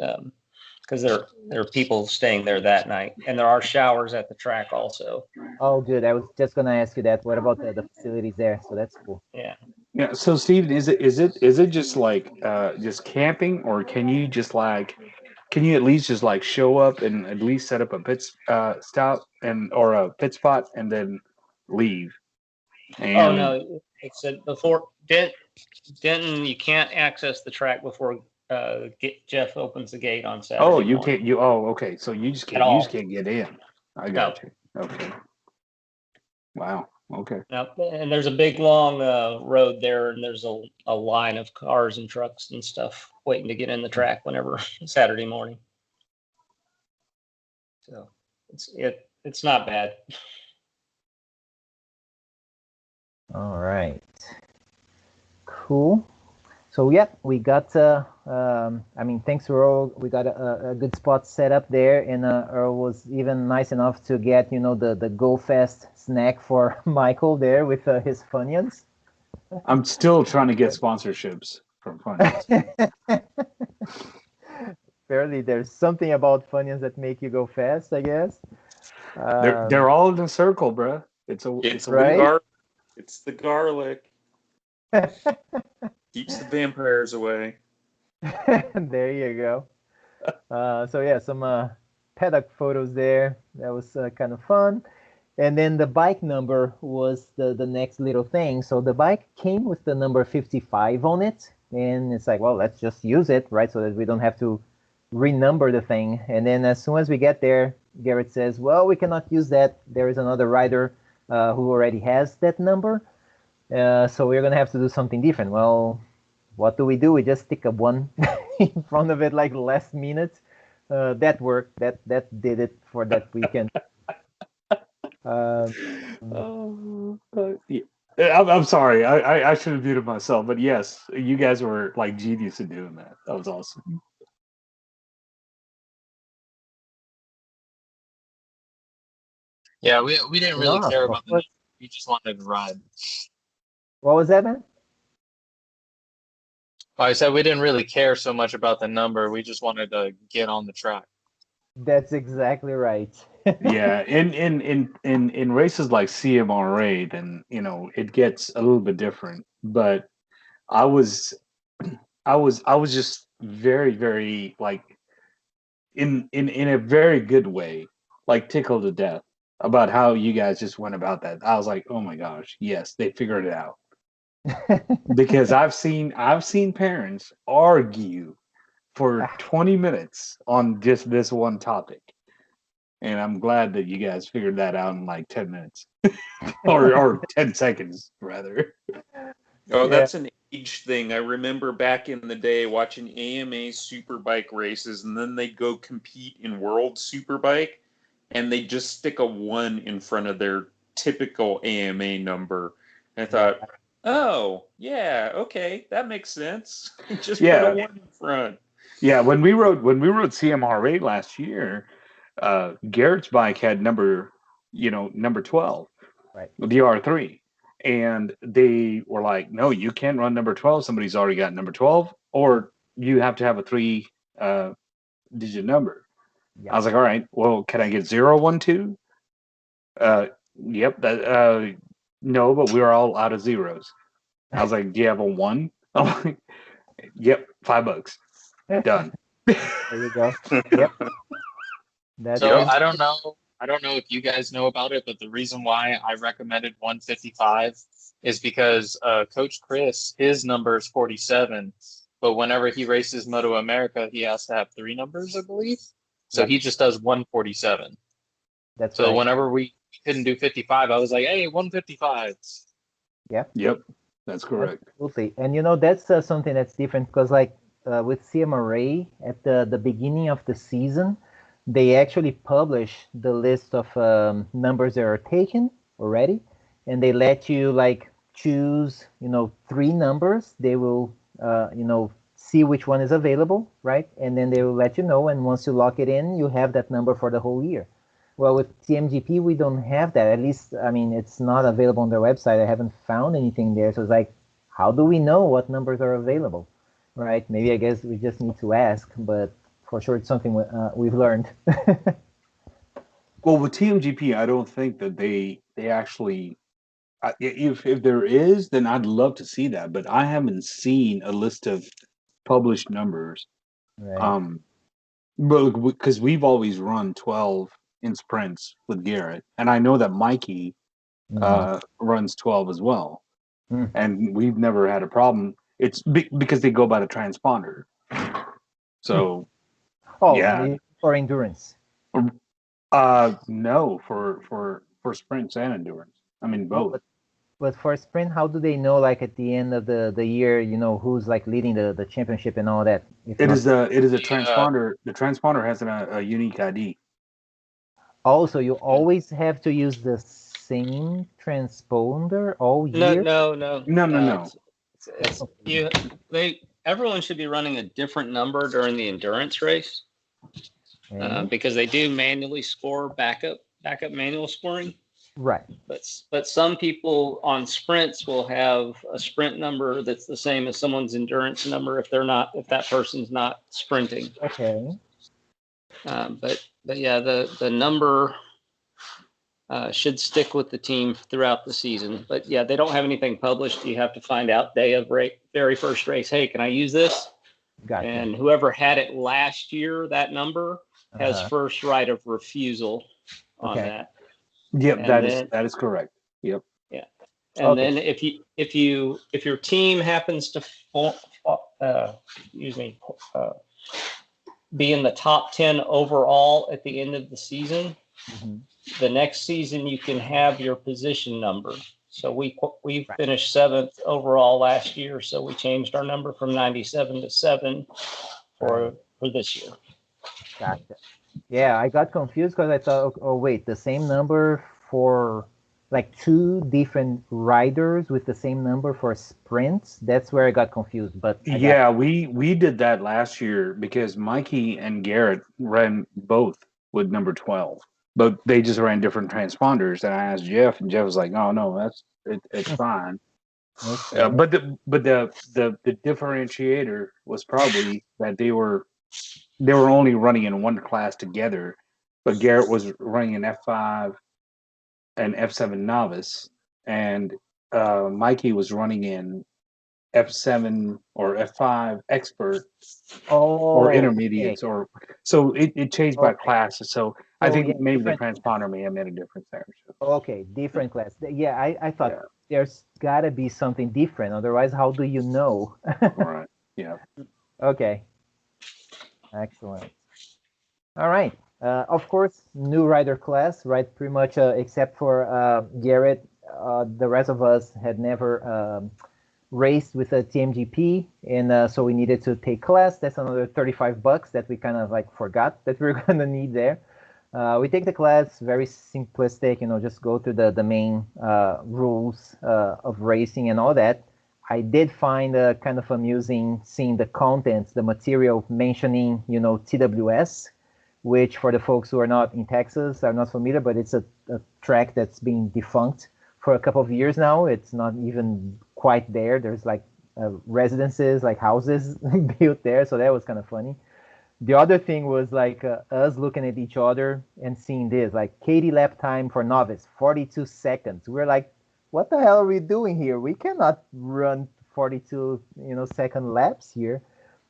because there are people staying there that night, and there are showers at the track also. Oh, good. I was just gonna ask you that. What about the facilities there? So that's cool. Yeah. Yeah. So, Steven, is it just like just camping, or can you just can you at least just show up and at least set up a pit stop or a pit spot and then leave? And, Oh no, it's before Denton. You can't access the track before Jeff opens the gate on Saturday. Oh, you morning. can't. Okay. So you just can't get in. I got you. Okay. Wow. Okay. Now, and there's a big long road there, and there's a line of cars and trucks and stuff waiting to get in the track whenever Saturday morning. So it's not bad. All right. Cool. So we got thanks to Earl, we got a good spot set up there, and Earl was even nice enough to get the Go Fast snack for Michael there with his Funyuns. I'm still trying to get sponsorships from Funyuns. Apparently, there's something about Funyuns that make you go fast, I guess. They're all in a circle, bruh. It's right? It's the garlic. Keeps the vampires away. There you go. Some paddock photos there. That was kind of fun. And then the bike number was the next little thing. So the bike came with the number 55 on it. And it's like, well, let's just use it, right? So that we don't have to renumber the thing. And then as soon as we get there, Garrett says, well, we cannot use that. There is another rider who already has that number. So we're going to have to do something different. Well, what do? We just stick a 1 in front of it like last minute. That worked. That did it for that weekend. Yeah. I'm sorry. I should have muted myself, but yes, you guys were like genius in doing that. That was awesome. Yeah, we didn't really No, care of about the course. number. We just wanted to ride. What was that, man? I said we didn't really care so much about the number. We just wanted to get on the track. That's exactly right. Yeah, in races like CMRA, then it gets a little bit different. But I was I was just very, very like in a very good way, like tickled to death about how you guys just went about that. I was like, oh my gosh, yes, they figured it out. Because I've seen parents argue for 20 minutes on just this one topic. And I'm glad that you guys figured that out in like 10 minutes or 10 seconds rather. Oh, Yeah. that's an age thing. I remember back in the day watching AMA Superbike races, and then they'd go compete in World Superbike, and they'd just stick a 1 in front of their typical AMA number. And I thought, oh, yeah, okay, that makes sense. Just put Yeah. a 1 in front. Yeah, when we rode CMR8 last year, Garrett's bike had number 12, Right. the R3. And they were like, no, you can't run number 12. Somebody's already got number 12, or you have to have a 3 digit number. Yeah. I was like, all right, well, can I get 0, 1, 2? Yep. No, but we're all out of zeros. I was like, do you have a 1? I'm like, yep, $5. Done. There you go. Yep. That's So it. I don't know. I don't know if you guys know about it, but the reason why I recommended 155 is because Coach Chris, his number is 47, but whenever he races Moto America, he has to have 3 numbers, I believe. So Yep. he just does 147. That's So right. whenever we couldn't do 55, I was like, hey, 155. Yep, that's correct. Absolutely. And that's something that's different because like with CMRA at the beginning of the season, they actually publish the list of numbers that are taken already, and they let you like choose 3 numbers. They will see which one is available, right? And then they will let you know, and once you lock it in, you have that number for the whole year. Well, with TMGP, we don't have that. At least, I mean, it's not available on their website. I haven't found anything there. So it's like, how do we know what numbers are available, right? Maybe I guess we just need to ask, but for sure it's something we've learned. Well, with TMGP, I don't think that they actually. If there is, then I'd love to see that. But I haven't seen a list of published numbers. Right. But because we've always run 12 in sprints with Garrett, and I know that Mikey runs 12 as well, Mm. and we've never had a problem. It's because they go by the transponder. So Oh, yeah, for endurance. no, for sprints and endurance. I mean Oh, both. but for sprint, how do they know like at the end of the year, who's like leading the championship and all that? If It not, is a Yeah. transponder. The transponder has a unique ID. also you always have to use the same transponder all No, year. no. No. Everyone should be running a different number during the endurance race Okay. because they do manually score backup manual scoring. Right. But some people on sprints will have a sprint number that's the same as someone's endurance number if that person's not sprinting. Okay. But yeah, the number should stick with the team throughout the season. But yeah, they don't have anything published. You have to find out day of very first race. Hey, can I use this? Gotcha. And whoever had it last year, that number has first right of refusal on Okay. that. Yep, And that is correct. Yep. Yeah, and Okay. then if your team happens to be in the top 10 overall at the end of the season, Mhm. the next season you can have your position number. So we finished 7th overall last year, so we changed our number from 97 to 7 for this year. Gotcha. Yeah, I got confused because I thought, oh wait, the same number for like 2 different riders with the same number for sprints. That's where I got confused. But I got Yeah, we did that last year because Mikey and Garrett ran both with number 12. but they just ran different transponders. And I asked Jeff, and Jeff was like, "Oh no, it's fine." Okay. The differentiator was probably that they were only running in one class together, but Garrett was running an F5 and F7 novice, and Mikey was running in F7 or F5 expert or Oh, okay. intermediates, or so it changed by Okay. classes. So I So yeah, think maybe the different. transponder may have made a difference there. So, Okay, different class. Yeah, I thought yeah, there's gotta be something different. Otherwise, how do you know? right, yeah. Okay, excellent. All right. Of course, new rider class, right? Pretty much, except for Garrett, the rest of us had never raced with a TMGP, and so we needed to take class. That's another $35 that we kind of like forgot that we were gonna need there. We take the class, very simplistic, just go through the main rules of racing and all that. I did find kind of amusing seeing the contents, the material mentioning, TWS, which for the folks who are not in Texas are not familiar, but it's a track that's been defunct for a couple of years now. It's not even quite there. There's like residences, like houses built there, so that was kind of funny. The other thing was like us looking at each other and seeing this, like Katie lap time for novice, 42 seconds. We're like, what the hell are we doing here? We cannot run 42, second laps here.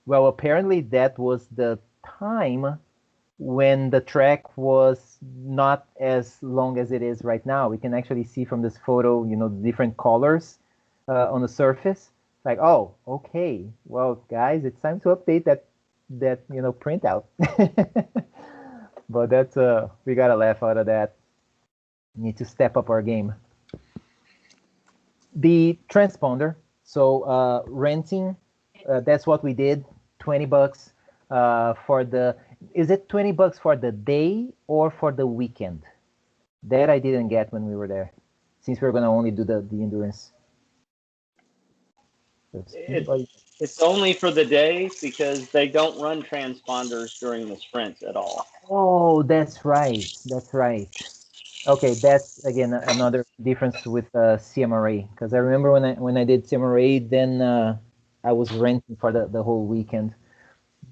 Well, apparently that was the time when the track was not as long as it is right now. We can actually see from this photo, the different colors on the surface. Like, oh, okay. Well, guys, it's time to update that printout. But that's we got to laugh out of that. Need to step up our game. The transponder. So renting, that's what we did. $20 for the. Is it $20 for the day or for the weekend? That I didn't get when we were there, since we're gonna only do the endurance. It's only for the day because they don't run transponders during the sprints at all. Oh, that's right. That's right. Okay, that's again another difference with CMRA, because I remember when I did CMRA, then I was renting for the whole weekend.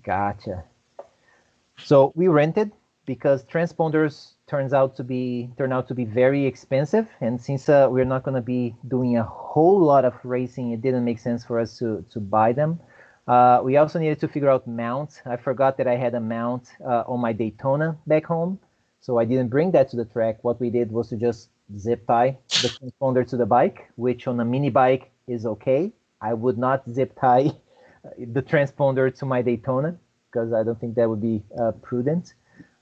Gotcha. So we rented because transponders turn out to be very expensive, and since we're not going to be doing a whole lot of racing, it didn't make sense for us to buy them. We also needed to figure out mount. I forgot that I had a mount on my Daytona back home, so I didn't bring that to the track. What we did was to just zip tie the transponder to the bike, which on a mini bike is okay. I would not zip tie the transponder to my Daytona because I don't think that would be prudent.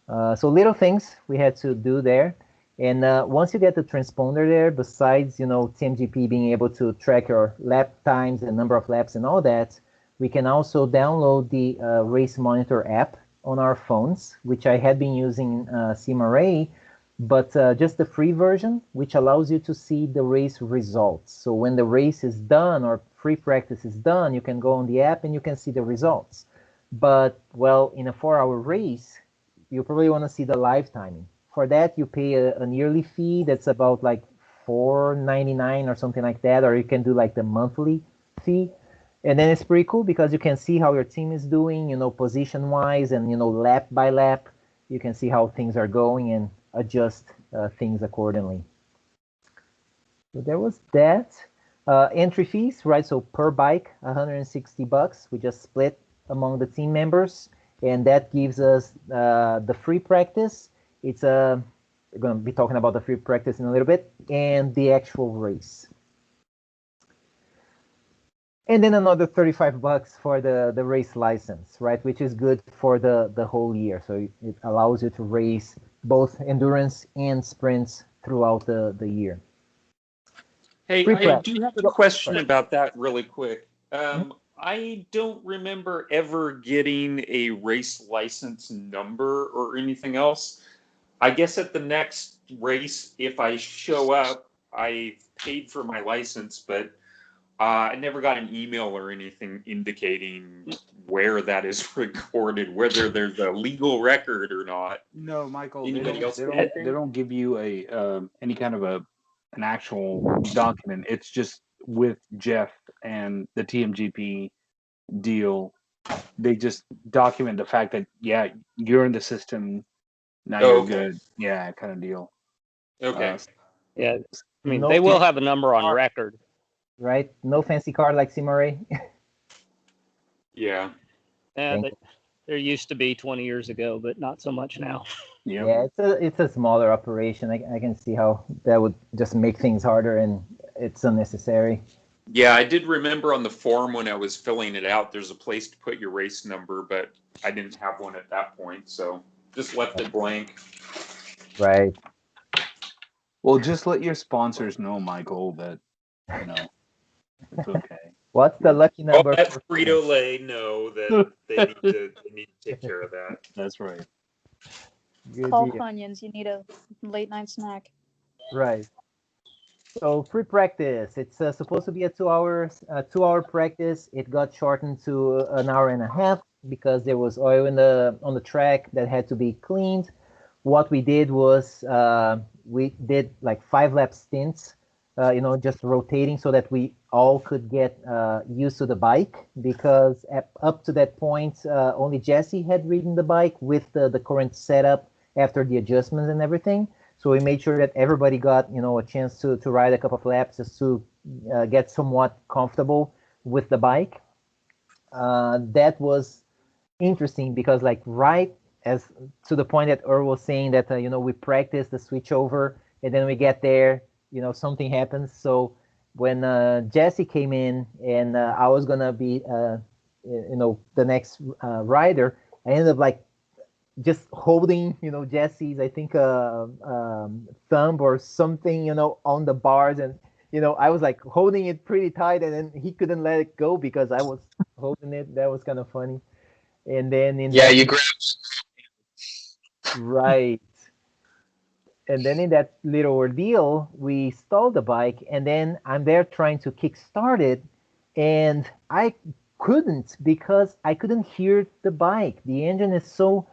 So little things we had to do there. And once you get the transponder there, besides, TMGP being able to track your lap times and number of laps and all that, we can also download the Race Monitor app on our phones, which I had been using CMRA, but just the free version, which allows you to see the race results. So when the race is done or free practice is done, you can go on the app and you can see the results. But, well, in a 4-hour race, you probably want to see the live timing. For that, you pay an yearly fee that's about like $4.99 or something like that, or you can do like the monthly fee. And then it's pretty cool because you can see how your team is doing, position-wise and, lap by lap. You can see how things are going and adjust things accordingly. So there was that. Entry fees, right? So per bike, $160. We just split among the team members, and that gives us the free practice. It's we're going to be talking about the free practice in a little bit, and the actual race. And then another $35 for the race license, right? Which is good for the whole year. So it allows you to race both endurance and sprints throughout the year. Hey, Free I prep. do have a question about that really quick. I don't remember ever getting a race license number or anything else. I guess at the next race, if I show up, I've paid for my license, but I never got an email or anything indicating where that is recorded, whether there's a legal record or not. No, Michael, Anybody else they get don't, anything? they don't give you any kind of an actual document. It's just with Jeff and the TMGP deal. They just document the fact that, yeah, you're in the system. Now you're Okay. good. Yeah, kind of deal. Okay. Yeah, I mean, No they will fancy have a number on car, record. right? No fancy car like Simare. Yeah. And Thank there used to be 20 years ago, but not so much now. Yep. Yeah, it's a smaller operation. I can see how that would just make things harder, and it's unnecessary. Yeah, I did remember on the form when I was filling it out, there's a place to put your race number, but I didn't have one at that point, so just left it blank. Right. Well, just let your sponsors know, Michael, that it's okay. What's the lucky Oh, number? let for Frito Lay know that they need to take care of that. That's right. Good Call deal. Funyuns. You need a late night snack. Right. So free practice. It's supposed to be a 2 hour practice. It got shortened to an hour and a half because there was oil on the track that had to be cleaned. What we did was we did like 5 lap stints, just rotating so that we all could get used to the bike, because up to that point only Jesse had ridden the bike with the current setup after the adjustments and everything. So we made sure that everybody got, a chance to ride a couple of laps just to get somewhat comfortable with the bike. That was interesting because, like, right as to the point that Earl was saying that, we practice the switch over and then we get there, something happens. So when Jesse came in and I was going to be, the next rider, I ended up like just holding, Jesse's, I think, thumb or something, on the bars, and I was like holding it pretty tight, and then he couldn't let it go because I was holding it. That was kind of funny. And then You grab. right, and then in that little ordeal, we stalled the bike, and then I'm there trying to kickstart it, and I couldn't because I couldn't hear the bike. The engine is so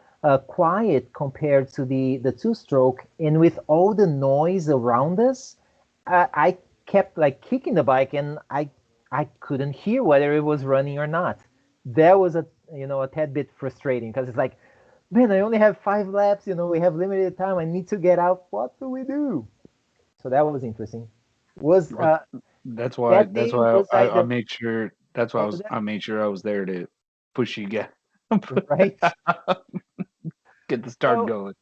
quiet compared to the two-stroke, and with all the noise around us, I kept like kicking the bike, and I couldn't hear whether it was running or not. That was a tad bit frustrating because it's like, man, I only have 5 laps. We have limited time. I need to get out. What do we do? So that was interesting. Was That's why that day was I either made sure I made sure I was there to push you guys. right? Get the start Well, going.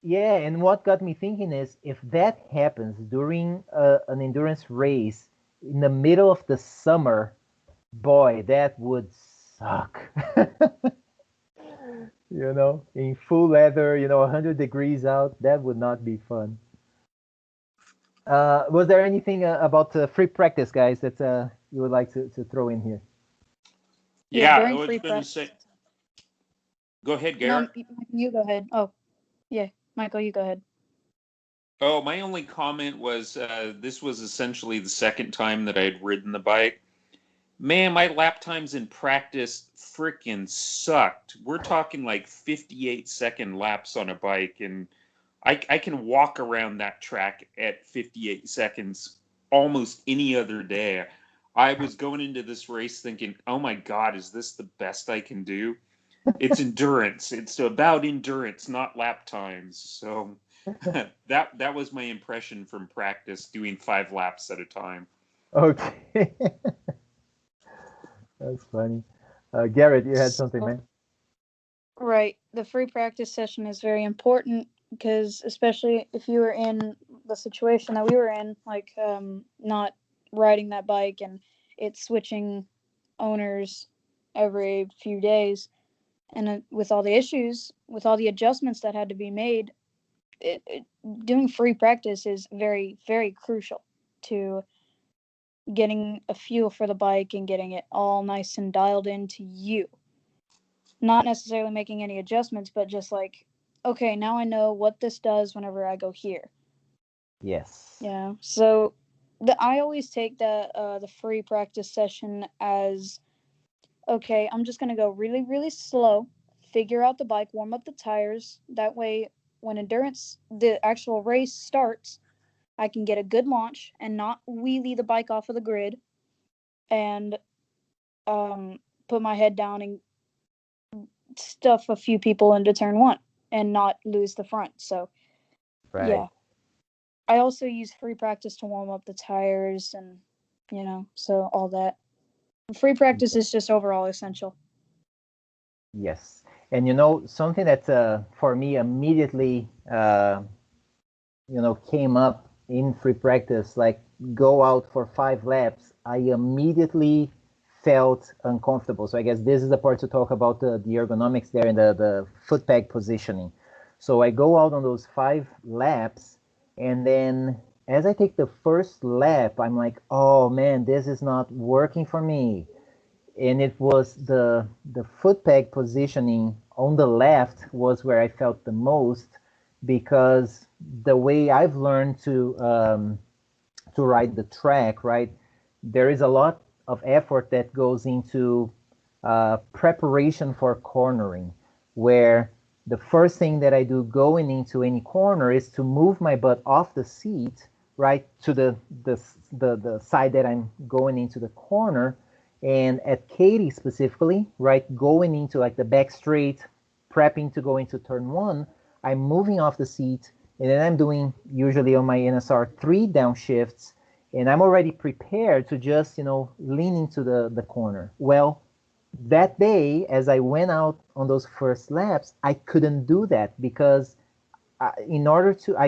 yeah, and what got me thinking is if that happens during an endurance race in the middle of the summer, boy, that would suck. In full leather, 100 degrees out, that would not be fun. Was there anything about free practice, guys, that you would like to throw in here? Yeah, I during was free going to practice. say. Go ahead, No, Garrett. you go ahead. Oh, yeah, Michael, you go ahead. Oh, my only comment was this was essentially the second time that I had ridden the bike. Man, my lap times in practice freaking sucked. We're talking like 58-second laps on a bike, and I can walk around that track at 58 seconds almost any other day. I was going into this race thinking, oh my God, is this the best I can do? It's endurance. It's about endurance, not lap times. So that was my impression from practice, doing 5 laps at a time. Okay. That's funny. Garrett, you had something, man? Right. The free practice session is very important because, especially if you were in the situation that we were in, like not riding that bike and it's switching owners every few days, and with all the issues, with all the adjustments that had to be made, doing free practice is very, very crucial to getting a feel for the bike and getting it all nice and dialed into you. Not necessarily making any adjustments, but just like, okay, now I know what this does whenever I go here. Yes. Yeah. So I always take the free practice session as, okay, I'm just gonna go really, really slow, figure out the bike, warm up the tires. That way, when the actual race starts, I can get a good launch and not wheelie the bike off of the grid, and put my head down and stuff a few people into turn one and not lose the front. So Right. yeah, I also use free practice to warm up the tires, and so all that. Free practice is just overall essential. Yes. And something that for me immediately came up in free practice, like go out for 5 laps, I immediately felt uncomfortable. So I guess this is the part to talk about the ergonomics there and the foot peg positioning. So I go out on those 5 laps, and then as I take the first lap, I'm like, oh man, this is not working for me. And it was the foot peg positioning on the left was where I felt the most, because the way I've learned to ride the track, right, there is a lot of effort that goes into preparation for cornering, where the first thing that I do going into any corner is to move my butt off the seat, right, to the side that I'm going into the corner. And at Katie specifically, right, going into like the back straight, prepping to go into turn one, I'm moving off the seat, and then I'm doing usually on my NSR 3 downshifts, and I'm already prepared to just, lean into the corner. Well, that day, as I went out on those first laps, I couldn't do that because I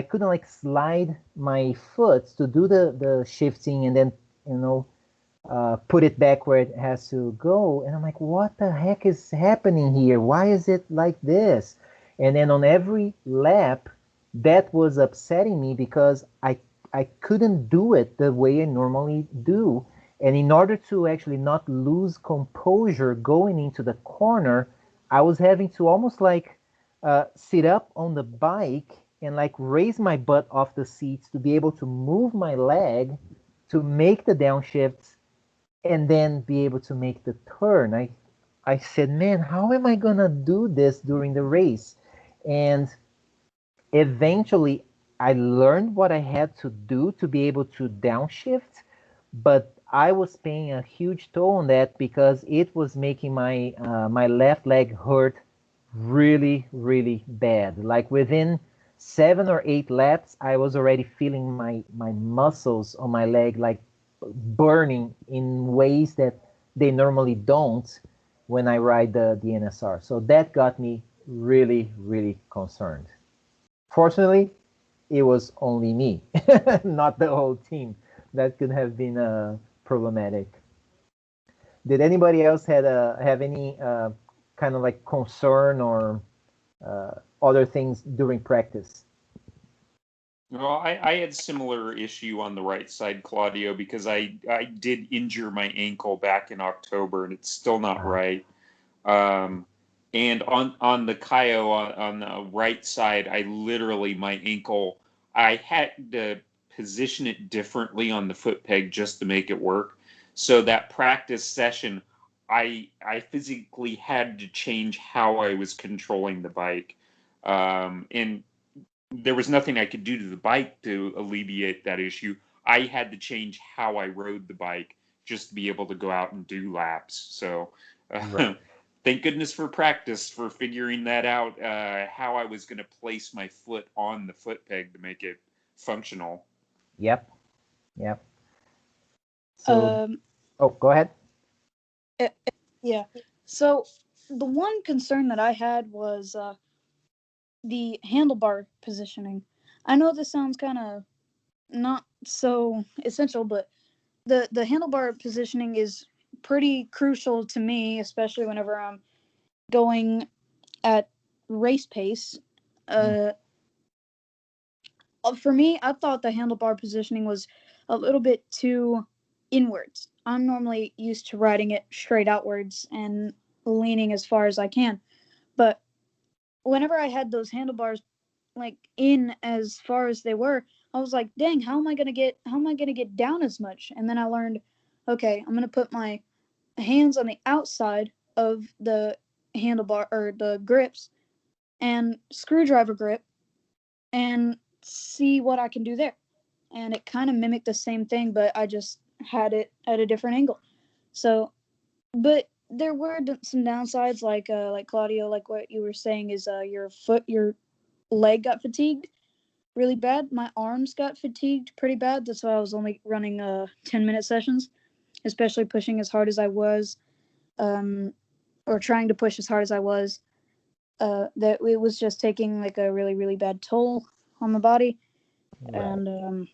couldn't like slide my foot to do the shifting and then, put it back where it has to go. And I'm like, what the heck is happening here? Why is it like this? And then on every lap, that was upsetting me because I couldn't do it the way I normally do. And in order to actually not lose composure going into the corner, I was having to almost like sit up on the bike and like raise my butt off the seats to be able to move my leg to make the downshifts and then be able to make the turn. I said, man, how am I gonna do this during the race? And eventually I learned what I had to do to be able to downshift, but I was paying a huge toll on that because it was making my my left leg hurt really, really bad. Like within 7 or 8 laps, I was already feeling my muscles on my leg like burning in ways that they normally don't when I ride the NSR. So that got me really, really concerned. Fortunately, it was only me, not the whole team. That could have been problematic. Did anybody else have any kind of like concern or other things during practice? Well, I had similar issue on the right side, Claudio, because I did injure my ankle back in October, and it's still not right. And on the Kaio on the right side, I literally my ankle, I had to position it differently on the foot peg just to make it work. So that practice session, I physically had to change how I was controlling the bike, and there was nothing I could do to the bike to alleviate that issue. I had to change how I rode the bike just to be able to go out and do laps. So Right. thank goodness for practice for figuring that out, how I was going to place my foot on the foot peg to make it functional. Yep. Yep. So, oh, go ahead. Yeah. So the one concern that I had was the handlebar positioning. I know this sounds kind of not so essential, but the handlebar positioning is pretty crucial to me, especially whenever I'm going at race pace. For me, I thought the handlebar positioning was a little bit too inwards. I'm normally used to riding it straight outwards and leaning as far as I can. But whenever I had those handlebars like in as far as they were, I was like, dang, how am I gonna get down as much? And then I learned, okay, I'm gonna put my hands on the outside of the handlebar or the grips and screwdriver grip and see what I can do there. And it kind of mimicked the same thing, but I just had it at a different angle. So, but there were some downsides, like Claudio, like what you were saying is your leg got fatigued really bad. My arms got fatigued pretty bad. That's why I was only running 10-minute sessions, especially pushing as hard as I was, or trying to push as hard as I was. That it was just taking like a really, really bad toll on my body. Right.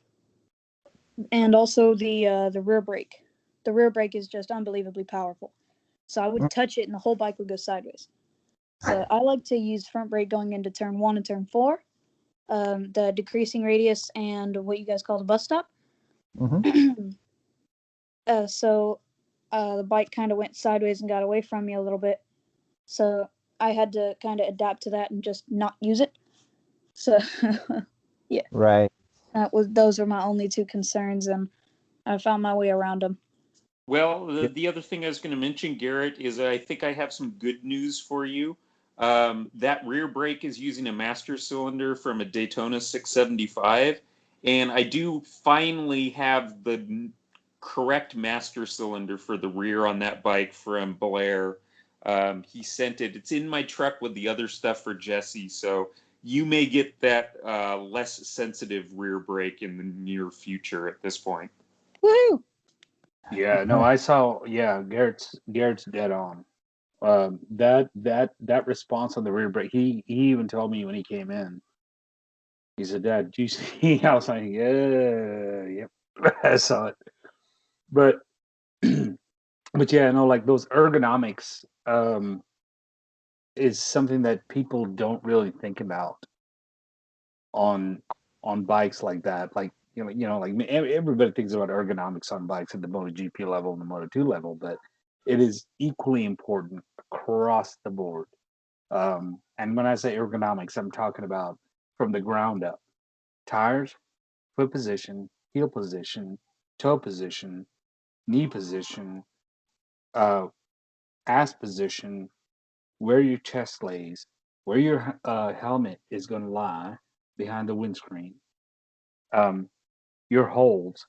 And also the rear brake. The rear brake is just unbelievably powerful. So I would touch it and the whole bike would go sideways. So I like to use front brake going into turn 1 and turn 4, the decreasing radius and what you guys call the bus stop. Mm-hmm. So the bike kind of went sideways and got away from me a little bit. So I had to kind of adapt to that and just not use it. So yeah, Right. those were my only two concerns, and I found my way around them. Well, the other thing I was going to mention, Garrett, is I think I have some good news for you. That rear brake is using a master cylinder from a Daytona 675, and I do finally have the correct master cylinder for the rear on that bike from Blair. He sent it. It's in my truck with the other stuff for Jesse, so you may get that less sensitive rear brake in the near future at this point. Woohoo! Yeah, no, I saw. Yeah, Garrett's dead on. That response on the rear brake. He even told me when he came in. He said, "Dad, did you see?" I was like, "Yeah, yep, I saw it." But but yeah, no, like those ergonomics is something that people don't really think about on bikes like that. Like like everybody thinks about ergonomics on bikes at the MotoGP level and the Moto2 level, but it is equally important across the board. And when I say ergonomics, I'm talking about from the ground up: tires, foot position, heel position, toe position, knee position, uh, ass position, where your chest lays, where your helmet is going to lie behind the windscreen, um, your holds,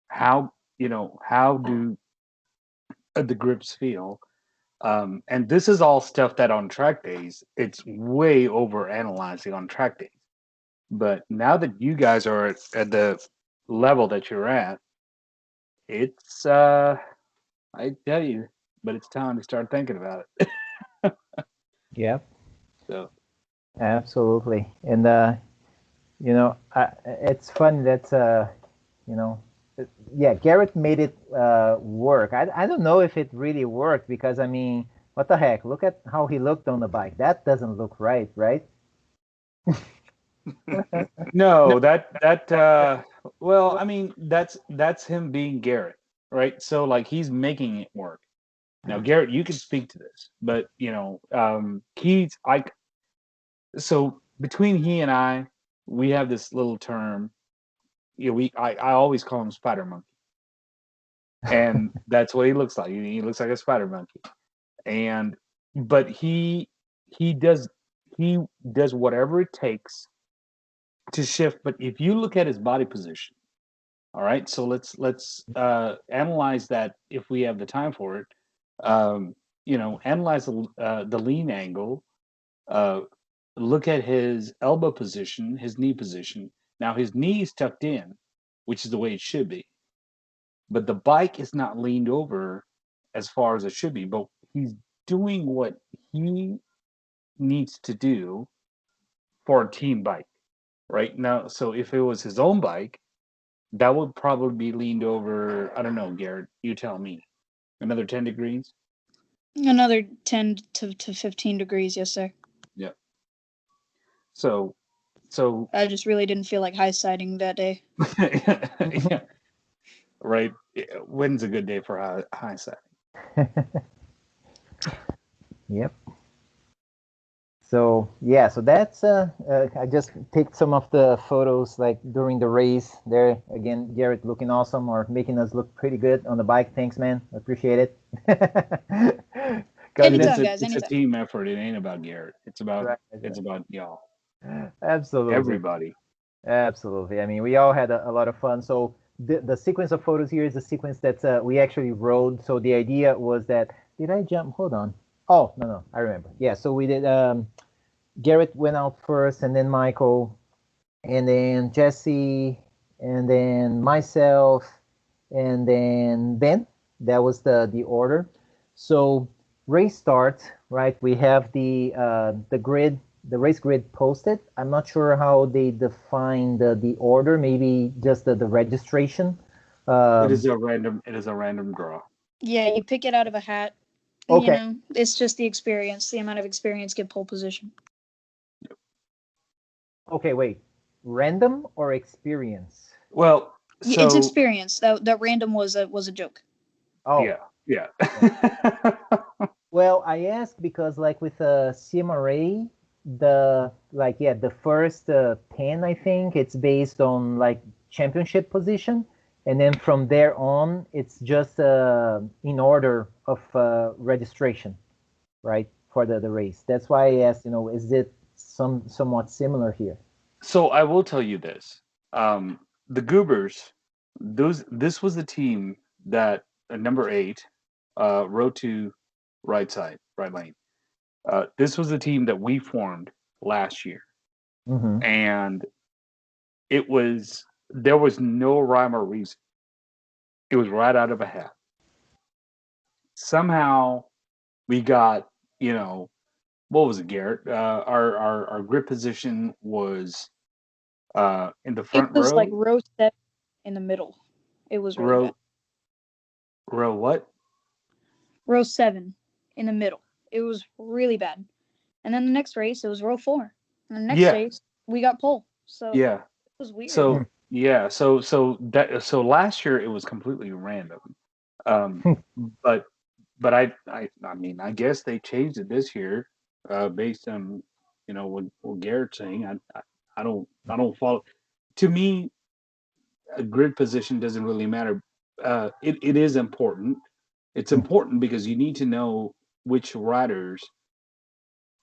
how how do the grips feel, and this is all stuff that on track days it's way over analyzing on track days. But now that you guys are at the level that you're at, it's I tell you, but it's time to start thinking about it. Yeah. So Absolutely. And it's fun that you know, yeah, Garrett made it work. I don't know if it really worked because I mean, what the heck? Look at how he looked on the bike. That doesn't look right, right? no, well, I mean, that's him being Garrett, right? So like he's making it work. Now, Garrett, you can speak to this, but he's like, so between he and I, we have this little term. I always call him Spider Monkey, and that's what he looks like. He looks like a spider monkey, and but he does he does whatever it takes to shift. But if you look at his body position, all right, so let's analyze that if we have the time for it. Analyze the lean angle. Uh, Look at his elbow position, his knee position. Now his knee is tucked in, which is the way it should be. But the bike is not leaned over as far as it should be. But he's doing what he needs to do for a team bike right now. So if it was his own bike, that would probably be leaned over. I don't know, Garrett. You tell me. Another 10 degrees. Another 10 to 15 degrees, yes, sir. Yeah. So I just really didn't feel like high siding that day. yeah, right. When's a good day for high side? Yep. So yeah, so that's I just picked some of the photos like during the race. There again, Garrett looking awesome or making us look pretty good on the bike. Thanks, man. Appreciate it. Cause Anytime, guys, it's a anytime. team effort. It ain't about Garrett. right, It's about y'all, absolutely, everybody. absolutely. I mean, we all had a lot of fun. So the sequence of photos here is a sequence that we actually rode. So the idea was that did I jump? Hold on. Oh no, I remember. Yeah, so we did. Garrett went out first, and then Michael, and then Jesse, and then myself, and then Ben. That was the order. So race starts, right? We have the grid, the race grid posted. I'm not sure how they define the order. Maybe just the registration. It Um, is a random. It is a random draw. Yeah, you pick it out of a hat. You okay, know, it's just the experience, the amount of experience get pole position. okay, wait. Random or experience? Well, It's so experience. That random was a joke. Oh, yeah. well, I asked because like with CMRA, the like yeah, the first 10 I think it's based on like championship position, and then from there on it's just in order of registration, right, for the race. That's why I asked, is it somewhat similar here? So I will tell you this: the Goobers, this was the team that number 8, row to right side, right lane. This was the team that we formed last year, Mm-hmm. and there was no rhyme or reason. It was right out of a hat. Somehow we got, what was it, Garrett? Our grip position was in the It front was like row. row 7 in the middle. It was really bad. Row what? Row 7 in the middle. It was really bad. And then the next race, it was row 4. And the next Yeah, race, we got pole. So yeah. it was weird. Hmm. So last year it was completely random. Um, but I mean I guess they changed it this year, based on what Garrett's saying. I don't follow. To me, a grid position doesn't really matter. It is important. It's important because you need to know which riders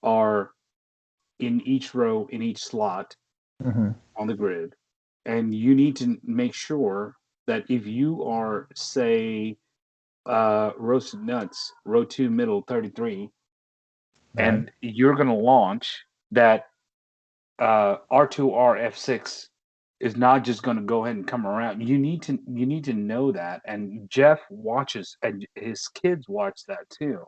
are in each row, in each slot Mm-hmm. on the grid, and you need to make sure that if you are, say, roasted nuts, row 2 middle 33, Right. and you're going to launch that, R2R F6 is not just going to go ahead and come around. You need to know that, and Jeff watches, and his kids watch that too.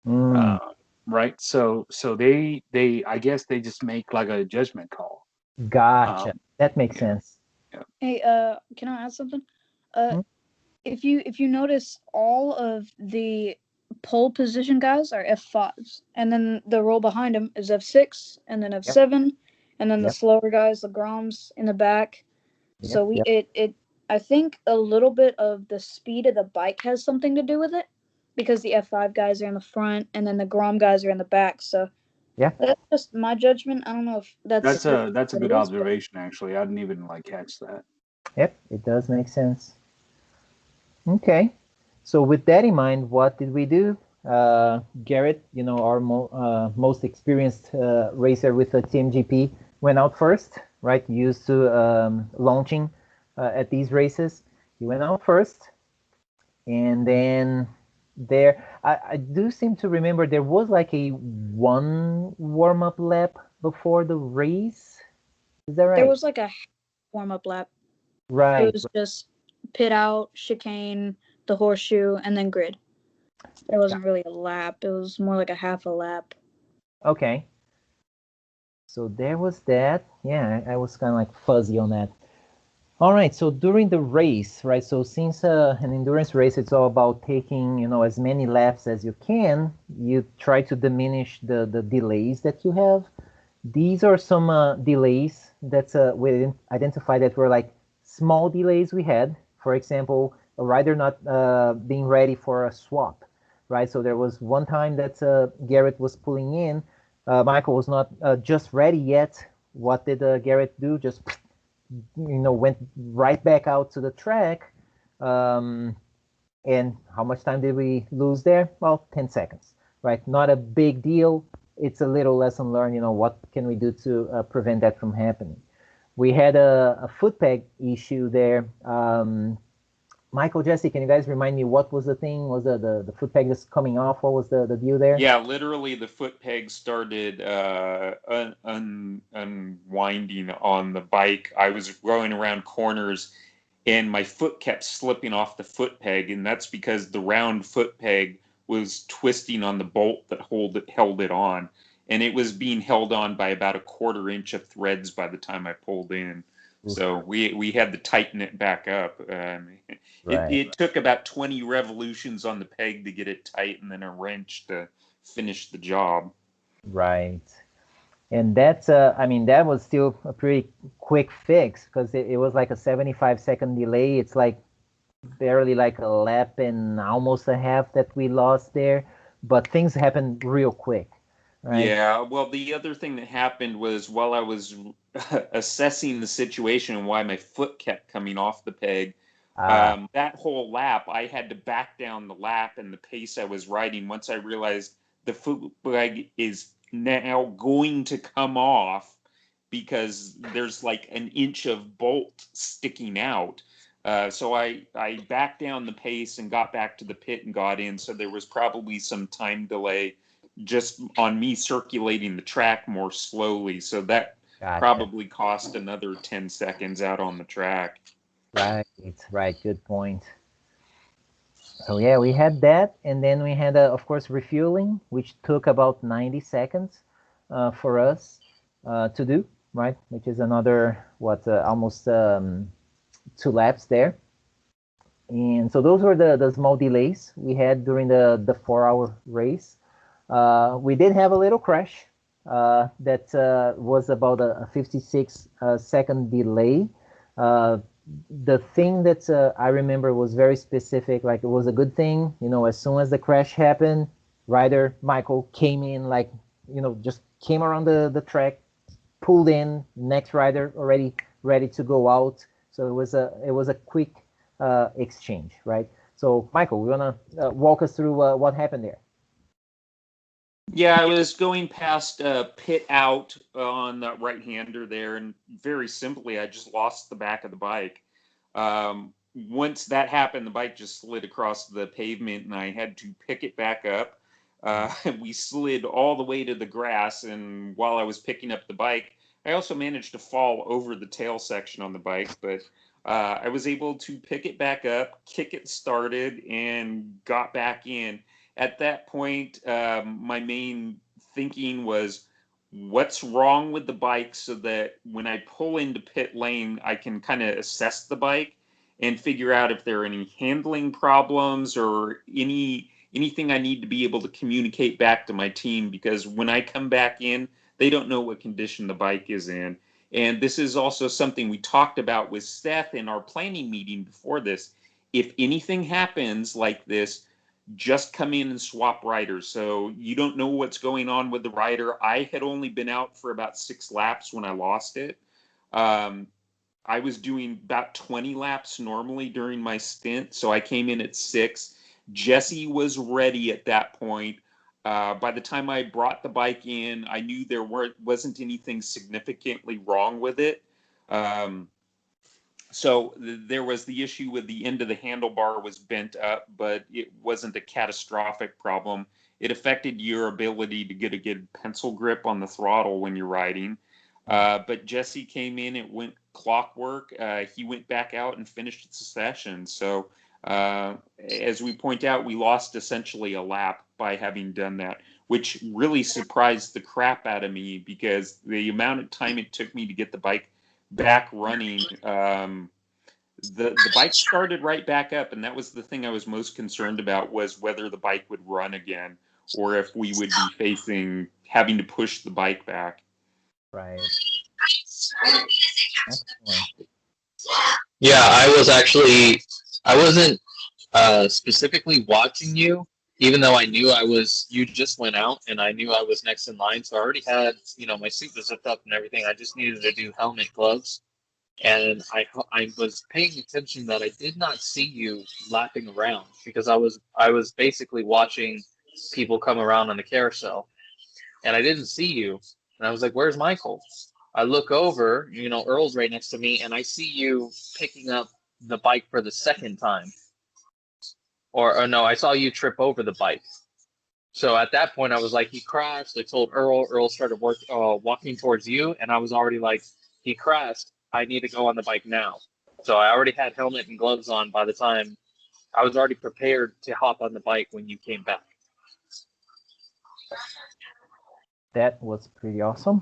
Mm, Uh, right? So they I guess they just make like a judgment call. gotcha. Um, That makes yeah, sense. yeah. Hey, can I add something? Uh, Hmm? if you notice, all of the pole position guys are F5s, and then the row behind them is F6, and then Yep. F7, and then the Yep. slower guys, the Groms in the back. Yep. So we Yep. it I think a little bit of the speed of the bike has something to do with it, because the F5 guys are in the front, and then the Grom guys are in the back. So Yeah. that's just my judgment. I don't know if that's That's a what it good is, but observation actually. I didn't even like catch that. Yep. It does make sense. Okay. So with that in mind, what did we do? Garrett, our most experienced racer with the TMGP, went out first, right? Used to launching at these races. He went out first, and then I do seem to remember there was like a one warm-up lap before the race. Is that there right? was like a warm up lap. It Right. was just pit out, chicane, the horseshoe, and then grid. There Got wasn't really a lap. It was more like a half a lap. Okay. So there was that. Yeah, I was kind of like fuzzy on that. All right. So during the race, right? So since an endurance race, it's all about taking, as many laps as you can. You try to diminish the delays that you have. These are some delays that we identified that were like small delays we had. For example, a rider not being ready for a swap, right? So there was one time that Garrett was pulling in. Michael was not just ready yet. What did Garrett do? Just went right back out to the track. And how much time did we lose there? Well, 10 seconds, right? Not a big deal. It's a little lesson learned. What can we do to prevent that from happening? We had a foot peg issue there. Michael, Jesse, can you guys remind me what was the thing? Was the foot peg just coming off? What was the deal there? Yeah, literally the foot peg started unwinding on the bike. I was going around corners and my foot kept slipping off the foot peg, and that's because the round foot peg was twisting on the bolt that held it on, and it was being held on by about a 1/4 inch of threads by the time I pulled in. So we had to tighten it back up. Right. It took about 20 revolutions on the peg to get it tight, and then a wrench to finish the job. Right. And that's, that was still a pretty quick fix because it was like a 75-second delay. It's like barely like a lap and almost a half that we lost there. But things happened real quick. Right? Yeah, well, the other thing that happened was while I was assessing the situation and why my foot kept coming off the peg, that whole lap, I had to back down the lap and the pace I was riding once I realized the foot peg is now going to come off because there's like an inch of bolt sticking out. So I backed down the pace and got back to the pit and got in. So there was probably some time delay just on me circulating the track more slowly. So that probably cost another 10 seconds out on the track. Right. Good point. So yeah, we had that, and then we had, of course, refueling, which took about 90 seconds for us to do, right? Which is another, almost 2 laps there. And so those were the small delays we had during the 4-hour race. We did have a little crash that was about a 56-second delay. The thing that I remember was very specific, like it was a good thing, as soon as the crash happened, rider Michael came in, like, just came around the track, pulled in, next rider already ready to go out. So it was a quick exchange, right? So Michael, we're gonna walk us through what happened there. Yeah, I was going past pit out on the right-hander there, and very simply, I just lost the back of the bike. Once that happened, the bike just slid across the pavement, and I had to pick it back up. We slid all the way to the grass, and while I was picking up the bike, I also managed to fall over the tail section on the bike, but I was able to pick it back up, kick it started, and got back in. At that point, my main thinking was, what's wrong with the bike so that when I pull into pit lane, I can kind of assess the bike and figure out if there are any handling problems or anything I need to be able to communicate back to my team, because when I come back in, they don't know what condition the bike is in. And this is also something we talked about with Seth in our planning meeting before this. If anything happens like this, just come in and swap riders. So you don't know what's going on with the rider. I had only been out for about 6 laps when I lost it. I was doing about 20 laps normally during my stint, so I came in at 6. Jesse was ready at that point. By the time I brought the bike in, I knew there wasn't anything significantly wrong with it. So there was the issue with the end of the handlebar was bent up, but it wasn't a catastrophic problem. It affected your ability to get a good pencil grip on the throttle when you're riding. But Jesse came in, it went clockwork. He went back out and finished the session. So as we point out, we lost essentially a lap by having done that, which really surprised the crap out of me, because the amount of time it took me to get the bike back running, the bike started right back up, and that was the thing I was most concerned about, was whether the bike would run again or if we would be facing having to push the bike back. Right. Yeah, I wasn't specifically watching you, even though I knew you just went out and I knew I was next in line. So I already had, my suit was zipped up and everything. I just needed to do helmet, gloves. And I was paying attention that I did not see you lapping around because I was basically watching people come around on the carousel and I didn't see you. And I was like, where's Michael? I look over, Earl's right next to me, and I see you picking up the bike for the second time. Or no, I saw you trip over the bike. So at that point, I was like, he crashed. I told Earl. Earl started walking towards you, and I was already like, he crashed. I need to go on the bike now. So I already had helmet and gloves on by the time I was already prepared to hop on the bike when you came back. That was pretty awesome.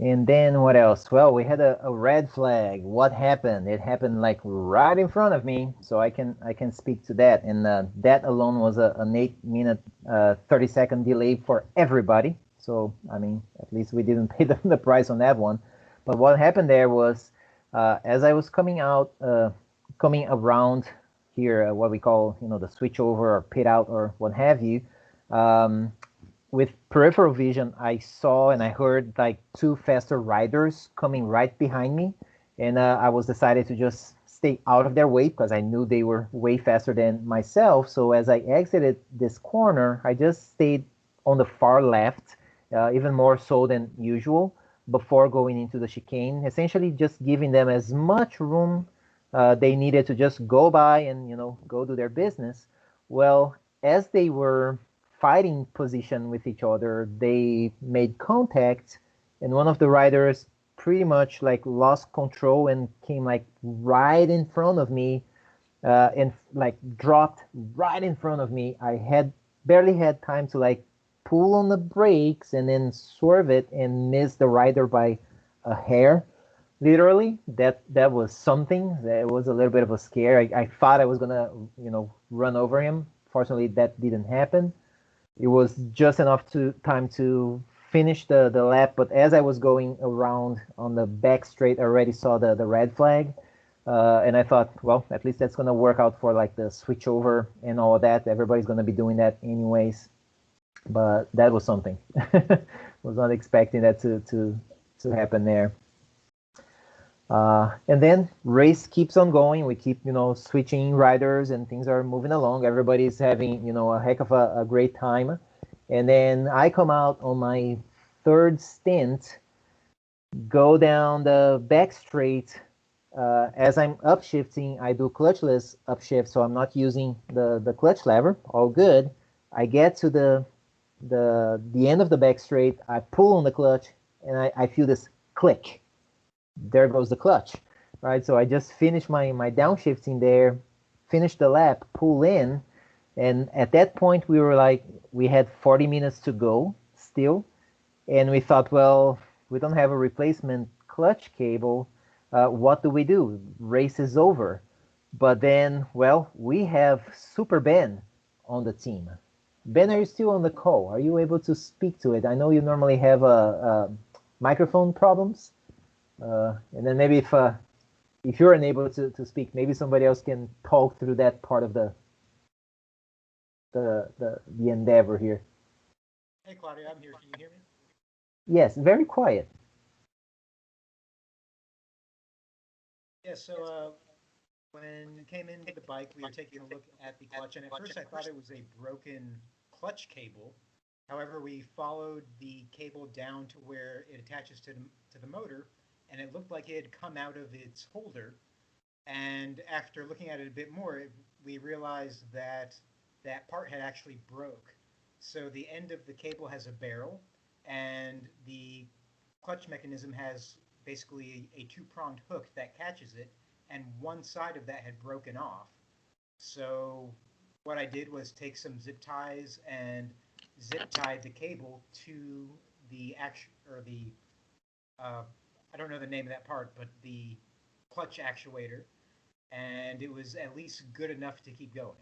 And then what else? Well, we had a red flag. What happened? It happened like right in front of me, so I can speak to that. And that alone was an 8-minute, 30-second delay for everybody. So I mean, at least we didn't pay the price on that one. But what happened there was, as I was coming around here, what we call the switchover or pit out or what have you. With peripheral vision, I saw and I heard like 2 faster riders coming right behind me, and I was decided to just stay out of their way because I knew they were way faster than myself. So as I exited this corner, I just stayed on the far left, even more so than usual, before going into the chicane, essentially just giving them as much room they needed to just go by and go do their business. Well, as they were fighting position with each other, they made contact, and one of the riders pretty much like lost control and came like right in front of me, and like dropped right in front of me. I had barely had time to like pull on the brakes and then swerve it and miss the rider by a hair. Literally, that was something. That was a little bit of a scare. I thought I was gonna run over him. Fortunately, that didn't happen. It was just enough time to finish the lap, but as I was going around on the back straight, I already saw the red flag, and I thought, well, at least that's gonna work out for like the switchover and all of that. Everybody's gonna be doing that anyways, but that was something. Was not expecting that to happen there. And then race keeps on going. We keep, switching riders and things are moving along. Everybody's having, a heck of a great time. And then I come out on my 3rd stint, go down the back straight. As I'm upshifting, I do clutchless upshift, so I'm not using the clutch lever. All good. I get to the end of the back straight. I pull on the clutch, and I feel this click. There goes the clutch, right? So I just finished my downshifting there, finished the lap, pull in, and at that point we had 40 minutes to go still, and we thought, well, we don't have a replacement clutch cable. What do? Race is over. But then, well, we have Super Ben on the team. Ben, are you still on the call? Are you able to speak to it? I know you normally have microphone problems. And then maybe if you're unable to speak, maybe somebody else can talk through that part of the endeavor here. Hey, Claudia, I'm here. Can you hear me? Yes, very quiet. Yeah, so when you came in with the bike, we were taking a look at the clutch, and at first I thought it was a broken clutch cable. However, we followed the cable down to where it attaches to the motor, and it looked like it had come out of its holder. And after looking at it a bit more, we realized that that part had actually broke. So the end of the cable has a barrel, and the clutch mechanism has basically a 2-pronged hook that catches it, and one side of that had broken off. So what I did was take some zip ties and zip tied the cable to the I don't know the name of that part, but the clutch actuator, and it was at least good enough to keep going.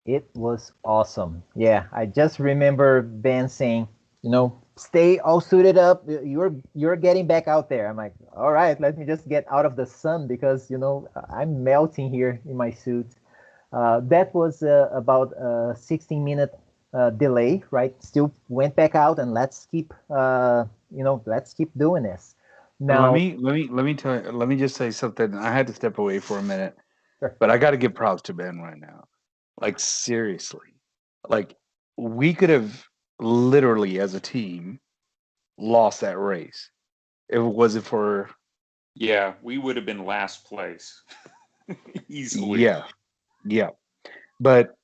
It was awesome. Yeah, I just remember Ben saying, stay all suited up. You're getting back out there. I'm like, all right, let me just get out of the sun because I'm melting here in my suit. That was about a 16-minute delay, right? Still went back out and let's keep doing this. Now, Let me just say something. I had to step away for a minute, sure. but I got to give props to Ben right now. Like seriously, like we could have literally as a team lost that race if it wasn't for Yeah, we would have been last place easily. yeah. But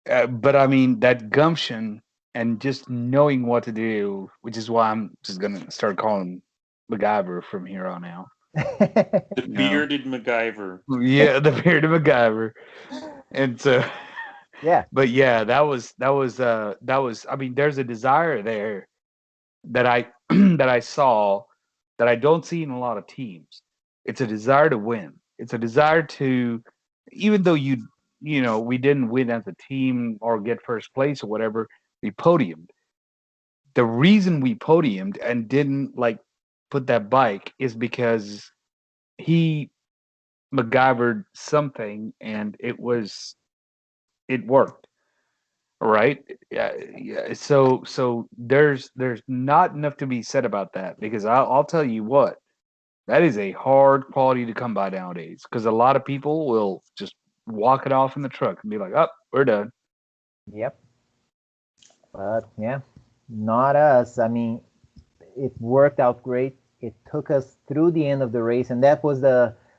I mean that gumption and just knowing what to do, which is why I'm just gonna start calling MacGyver from here on out. The No. bearded MacGyver. Yeah, the bearded MacGyver, and so Yeah. but yeah, that was I mean, there's a desire there that I that I saw that I don't see in a lot of teams. It's a desire to win. It's a desire to, even though we didn't win as a team or get first place or whatever, we podiumed. The reason we podiumed and didn't like put that bike is because he MacGyvered something and it worked. Right? Yeah. So there's not enough to be said about that because I'll tell you what, that is a hard quality to come by nowadays because a lot of people will just walk it off in the truck and be like, "Oh, we're done." Yep. But yeah, not us. I mean, it worked out great. It took us through the end of the race, and that was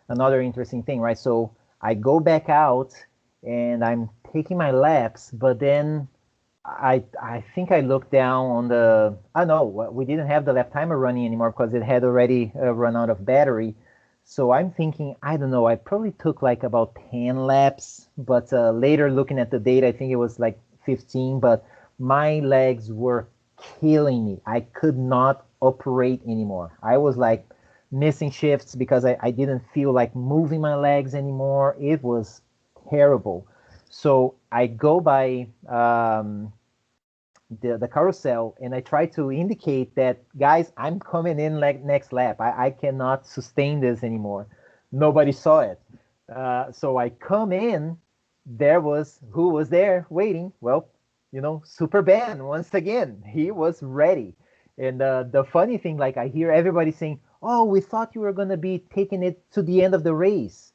another interesting thing, right? So I go back out and I'm taking my laps, but then I think I looked down on the. I know we didn't have the lap timer running anymore because it had already run out of battery. So I'm thinking, I don't know, I probably took like about 10 laps, but later looking at the data, I think it was like 15, but my legs were killing me. I could not operate anymore. I was like missing shifts because I didn't feel like moving my legs anymore. It was terrible. So I go by the carousel and I try to indicate that, guys, I'm coming in like next lap. I cannot sustain this anymore. Nobody saw it. So I come in. Who was there waiting? Well, Super Ben once again. He was ready. And the funny thing, like I hear everybody saying, "Oh, we thought you were gonna be taking it to the end of the race."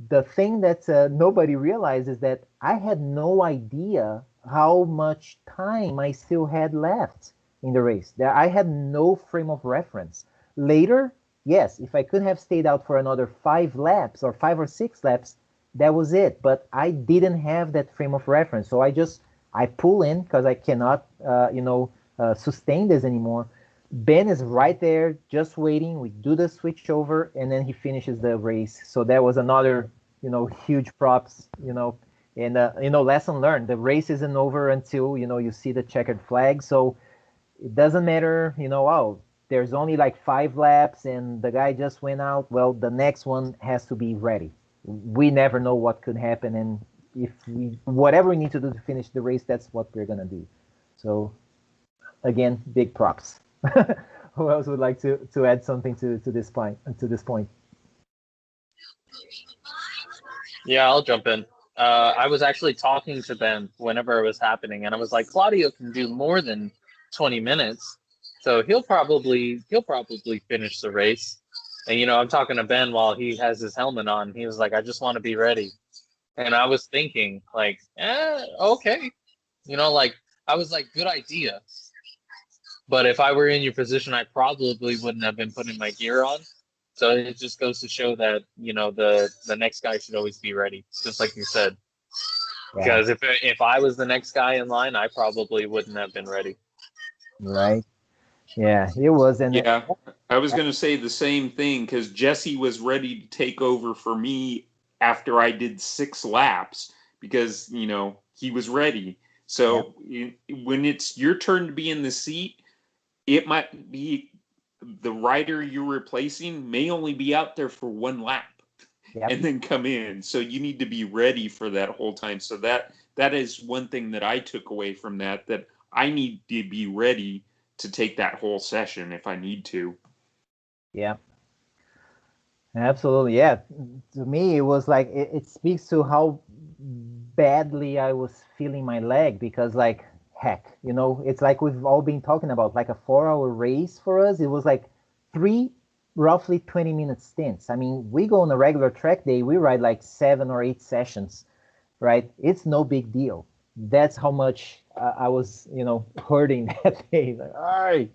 The thing that nobody realized is that I had no idea how much time I still had left in the race. That I had no frame of reference. Later, yes, if I could have stayed out for another 5 laps or 5 or 6 laps, that was it. But I didn't have that frame of reference, so I pull in because I cannot, sustain this anymore. Ben is right there, just waiting. We do the switch over, and then he finishes the race. So that was another, huge props, and lesson learned. The race isn't over until you see the checkered flag. So it doesn't matter, oh, there's only like 5 laps, and the guy just went out. Well, the next one has to be ready. We never know what could happen, and if whatever we need to do to finish the race, that's what we're gonna do. So again, big props. Who else would like to add something to this point? Yeah, I'll jump in. I was actually talking to Ben whenever it was happening, and I was like, Claudio can do more than 20 minutes, so he'll probably finish the race. And I'm talking to Ben while he has his helmet on. He was like, I just want to be ready, and I was thinking like, okay, like I was like, good idea. But if I were in your position, I probably wouldn't have been putting my gear on. So it just goes to show that the next guy should always be ready, just like you said. Yeah. Because if I was the next guy in line, I probably wouldn't have been ready. Right. Yeah, it was. And Yeah, I was going to say the same thing because Jesse was ready to take over for me after I did 6 laps because, he was ready. So when it's your turn to be in the seat, it might be the rider you're replacing may only be out there for 1 lap and then come in. So you need to be ready for that whole time. So that is one thing that I took away from that I need to be ready to take that whole session if I need to. Yeah. Absolutely. Yeah. To me, it was like it speaks to how badly I was feeling my leg because, like, heck, it's like we've all been talking about, like a 4-hour race for us. It was like three roughly 20-minute stints. I mean, we go on a regular track day, we ride like 7 or 8 sessions, right? It's no big deal. That's how much I was, hurting that day. Like, all right.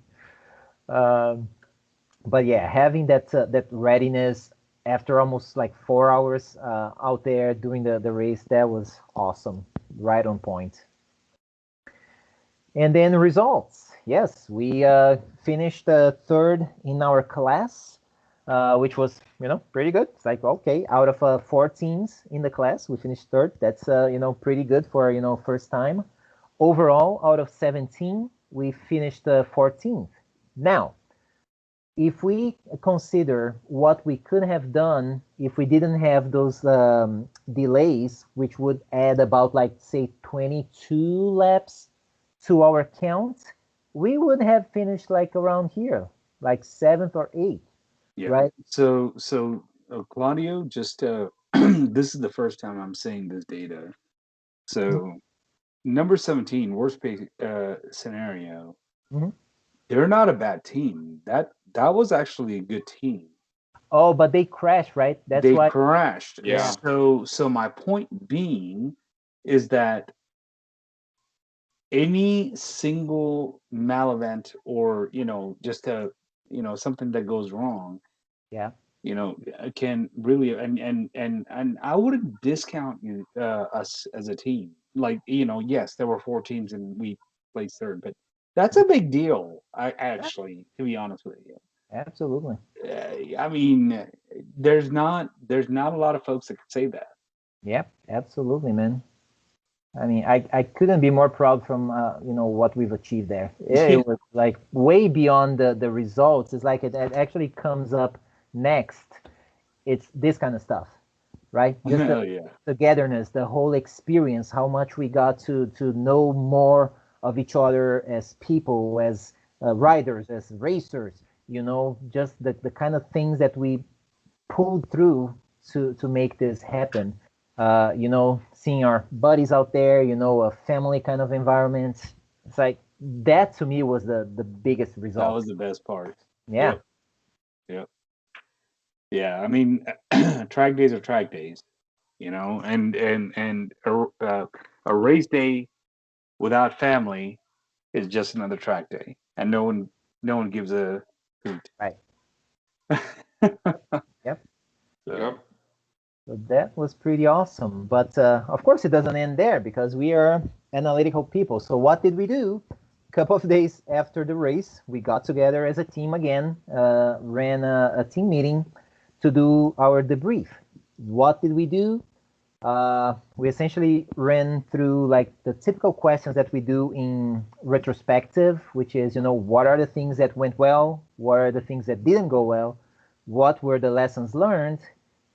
But yeah, having that readiness after almost like 4 hours out there doing the race, that was awesome, right on point. And then results. Yes, we finished third in our class, which was pretty good. It's like, okay, out of 4 teams in the class, we finished third. That's pretty good for first time. Overall, out of 17, we finished 14th. Now, if we consider what we could have done if we didn't have those delays, which would add about, like, say 22 laps to our count, we would have finished like around here, like 7th or 8th. Yeah. Right. So Claudio, just this is the first time I'm seeing this data. So number 17, worst case scenario. Mhm. They're not a bad team. That was actually a good team. Oh, but they crashed, right? That's They why. crashed. Yeah. So my point being is that any single mal-event or just something that goes wrong, Yeah. can really and I wouldn't discount us as a team. Like, yes, there were 4 teams and we placed third, but that's a big deal. I actually, to be honest with you, Absolutely. I mean, there's not a lot of folks that could say that. Yep. Absolutely, man. I mean, I couldn't be more proud from what we've achieved there. It was like way beyond the results. It's like it actually comes up next. It's this kind of stuff, right? Just Hell the yeah. togetherness, the whole experience, how much we got to know more of each other as people, as riders, as racers. Just the kind of things that we pulled through to make this happen. Seeing our buddies out there, a family kind of environment. It's like that to me was the biggest That result. was the best part. Yeah. Yep. Yeah, I mean, track days are track days, and a race day without family is just another track day, and no one gives a hoot. Right. Yep. So, Yep. So that was pretty awesome. But of course, it doesn't end there because we are analytical people. So what did we do? A couple of days after the race, we got together as a team again, ran a team meeting to do our debrief. What did we do? We essentially ran through like the typical questions that we do in retrospective, which is, what are the things that went well? What are the things that didn't go well? What were the lessons learned?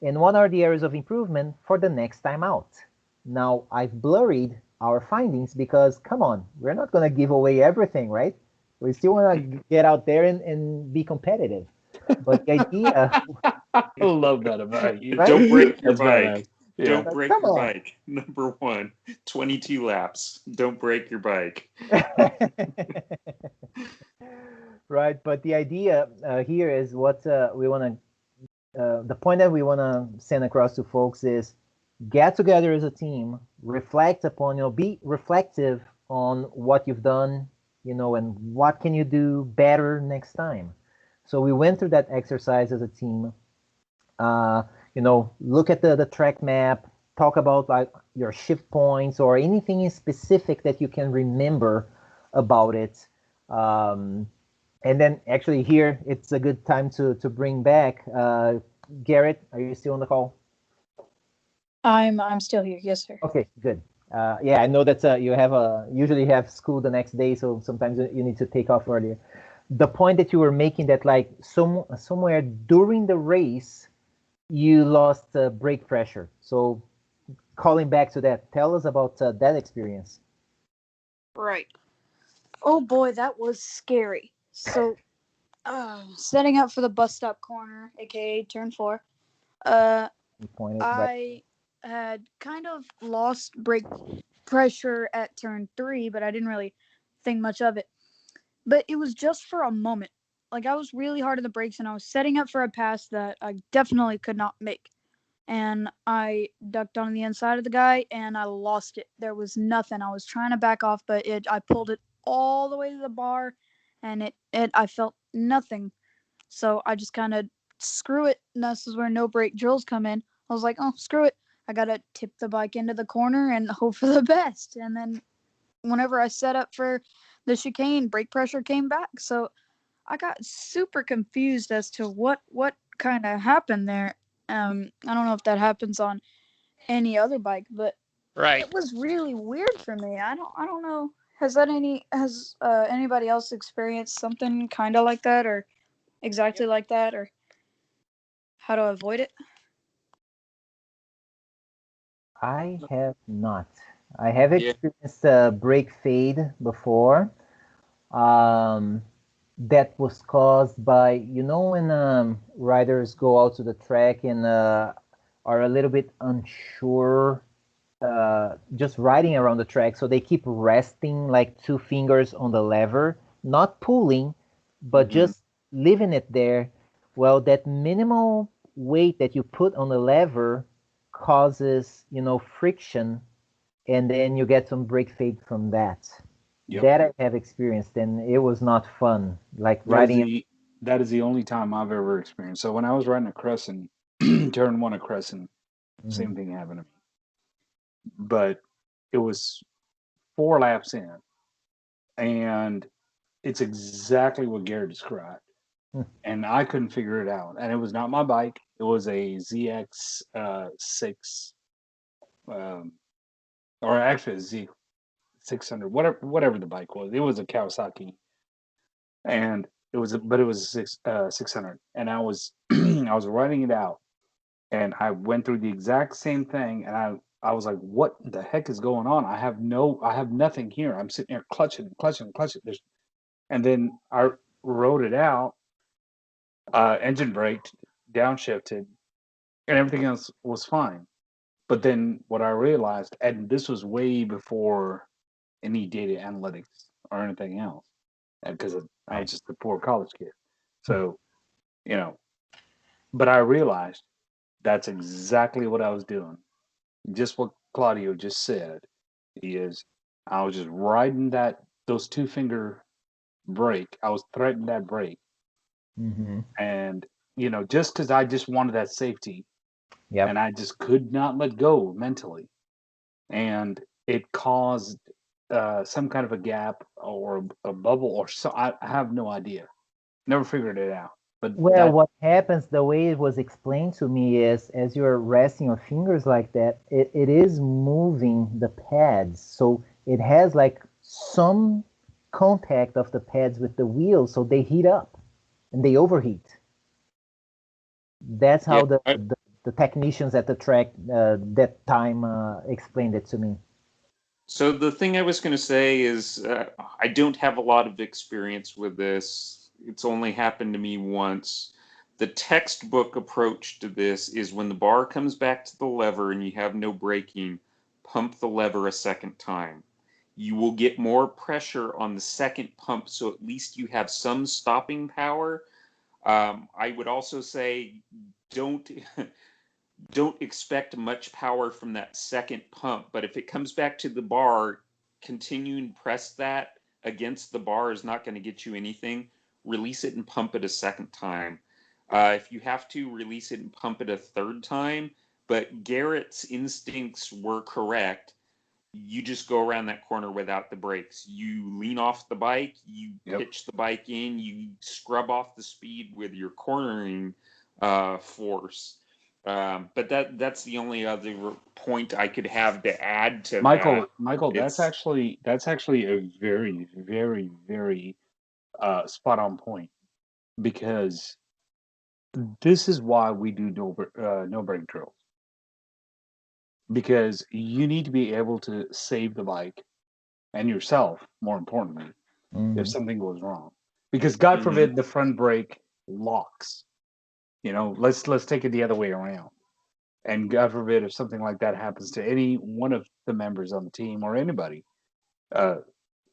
And what are the areas of improvement for the next time out? Now, I've blurred our findings because, come on, we're not going to give away everything, right? We still want to get out there and be competitive. But the idea... I love that about you. Right? Don't break your That's bike. badass. Yeah. Don't break Come your on. bike. Number 1, 22 laps. Don't break your bike. Right, but the idea here is what we want to the point that we want to send across to folks is get together as a team, reflect upon, be reflective on what you've done, and what can you do better next time. So we went through that exercise as a team. Look at the track map, talk about like your shift points or anything in specific that you can remember about it. And then actually here, it's a good time to bring back Garrett. Are you still on the call? I'm still here. Yes, sir. Okay, good. Yeah, I know that you usually have school the next day, so sometimes you need to take off earlier. The point that you were making that like somewhere during the race, you lost brake pressure. So calling back to that, tell us about that experience. Right. Oh boy, that was scary. So, setting up for the bus stop corner, aka turn 4, uh, You pointed right. I had kind of lost brake pressure at turn 3, but I didn't really think much of it. But it was just for a moment. Like, I was really hard on the brakes and I was setting up for a pass that I definitely could not make. And I ducked on the inside of the guy and I lost it. There was nothing. I was trying to back off, but I pulled it all the way to the bar and I felt nothing. So I just kind of screw it. And this is where no brake drills come in. I was like, oh, screw it. I got to tip the bike into the corner and hope for the best. And then whenever I set up for the chicane, brake pressure came back. So I got super confused as to what kind of happened there. I don't know if that happens on any other bike, but Right. it was really weird for me. I don't know. Has anybody else experienced something kind of like that or exactly like that or how to avoid it? I have not. I have Yeah. experienced a brake fade before. Um, that was caused by, when riders go out to the track and are a little bit unsure, just riding around the track. So they keep resting like two fingers on the lever, not pulling, but Mhm. just leaving it there. Well, that minimal weight that you put on the lever causes, friction, and then you get some brake fade from that. Yep. That I have experienced, and it was not fun. Like That is riding. the only time I've ever experienced. So when I was riding a Crescent, turn 1 of Crescent, Mhm. same thing happened to me. But it was 4 laps in, and it's exactly what Garrett described. Hmm. And I couldn't figure it out. And it was not my bike. It was a ZX 6, um, or actually a Z 600, whatever the bike was. It was a Kawasaki, and but it was a 600. And I was I was writing it out, and I went through the exact same thing, and I was like, what the heck is going on? I have nothing here. I'm sitting there clutching, clutching, clutching. And then I wrote it out, engine braked, downshifted, and everything else was fine. But then what I realized, and this was way before any data analytics or anything else, because I was just a poor college kid. So, you know, but I realized that's exactly what I was doing. Just what Claudio just said is I was just riding those 2 finger brake. I was threading that brake, Mhm. and just because I just wanted that safety, Yep. and I just could not let go mentally, and it caused some kind of a gap or a bubble or so. I have no idea. Never figured it out. But Well, what happens, the way it was explained to me is as you're resting your fingers like that, it is moving the pads. So it has like some contact of the pads with the wheels, so they heat up and they overheat. That's Yeah. how the technicians at the track that time explained it to me. So the thing I was going to say is I don't have a lot of experience with this. It's only happened to me once. The textbook approach to this is when the bar comes back to the lever and you have no braking, pump the lever a second time. You will get more pressure on the second pump, so at least you have some stopping power. I would also say don't don't expect much power from that second pump, but if it comes back to the bar, continuing to press that against the bar is not going to get you anything. Release it and pump it a second time. If you have to, release it and pump it a third time. But Garrett's instincts were correct. You just go around that corner without the brakes. You lean off the bike, you yep. pitch the bike in, you scrub off the speed with your cornering force. But that's the only other point I could have to add to that. Michael, that's It's actually a very, very, very spot on point, because this is why we do no brake drills, because you need to be able to save the bike and yourself, more importantly, if something goes wrong, because God forbid the front brake locks. Let's take it the other way around. And God forbid if something like that happens to any one of the members on the team or anybody,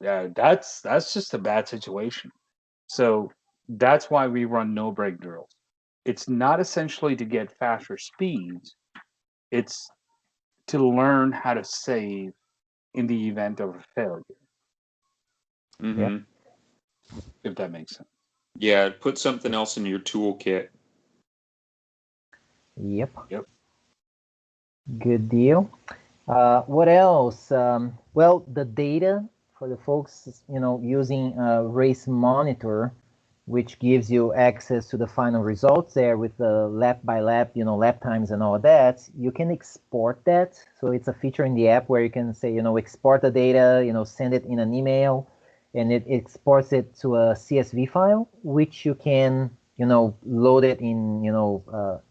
that's just a bad situation. So that's why we run no brake drills. It's not essentially to get faster speeds. It's to learn how to save in the event of a failure. Mm-hmm. If that makes sense. Yeah, put something else in your toolkit. Yep. Yep. Good deal. What else? Well, the data for the folks, using Race Monitor, which gives you access to the final results there with the lap by lap, lap times and all that. You can export that. So it's a feature in the app where you can say, export the data, send it in an email, and it exports it to a CSV file, which you can, load it in,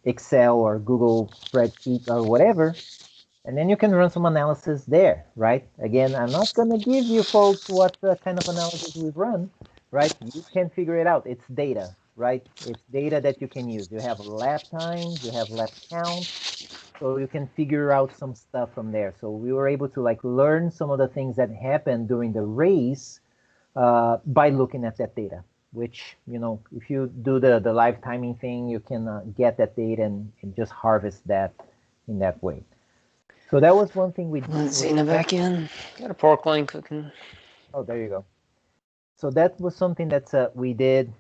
Excel or Google spreadsheet or whatever. And then you can run some analysis there, right? Again, I'm not going to give you folks what kind of analysis we've run, right? You can figure it out. It's data, right? It's data that you can use. You have lap times, you have lap counts, so you can figure out some stuff from there. So we were able to learn some of the things that happened during the race by looking at that data, which, if you do the live timing thing, you can get that data and just harvest that in that way. So that was one thing we did. Let's see, back in. Got a pork loin cooking. Oh, there you go. So that was something that we did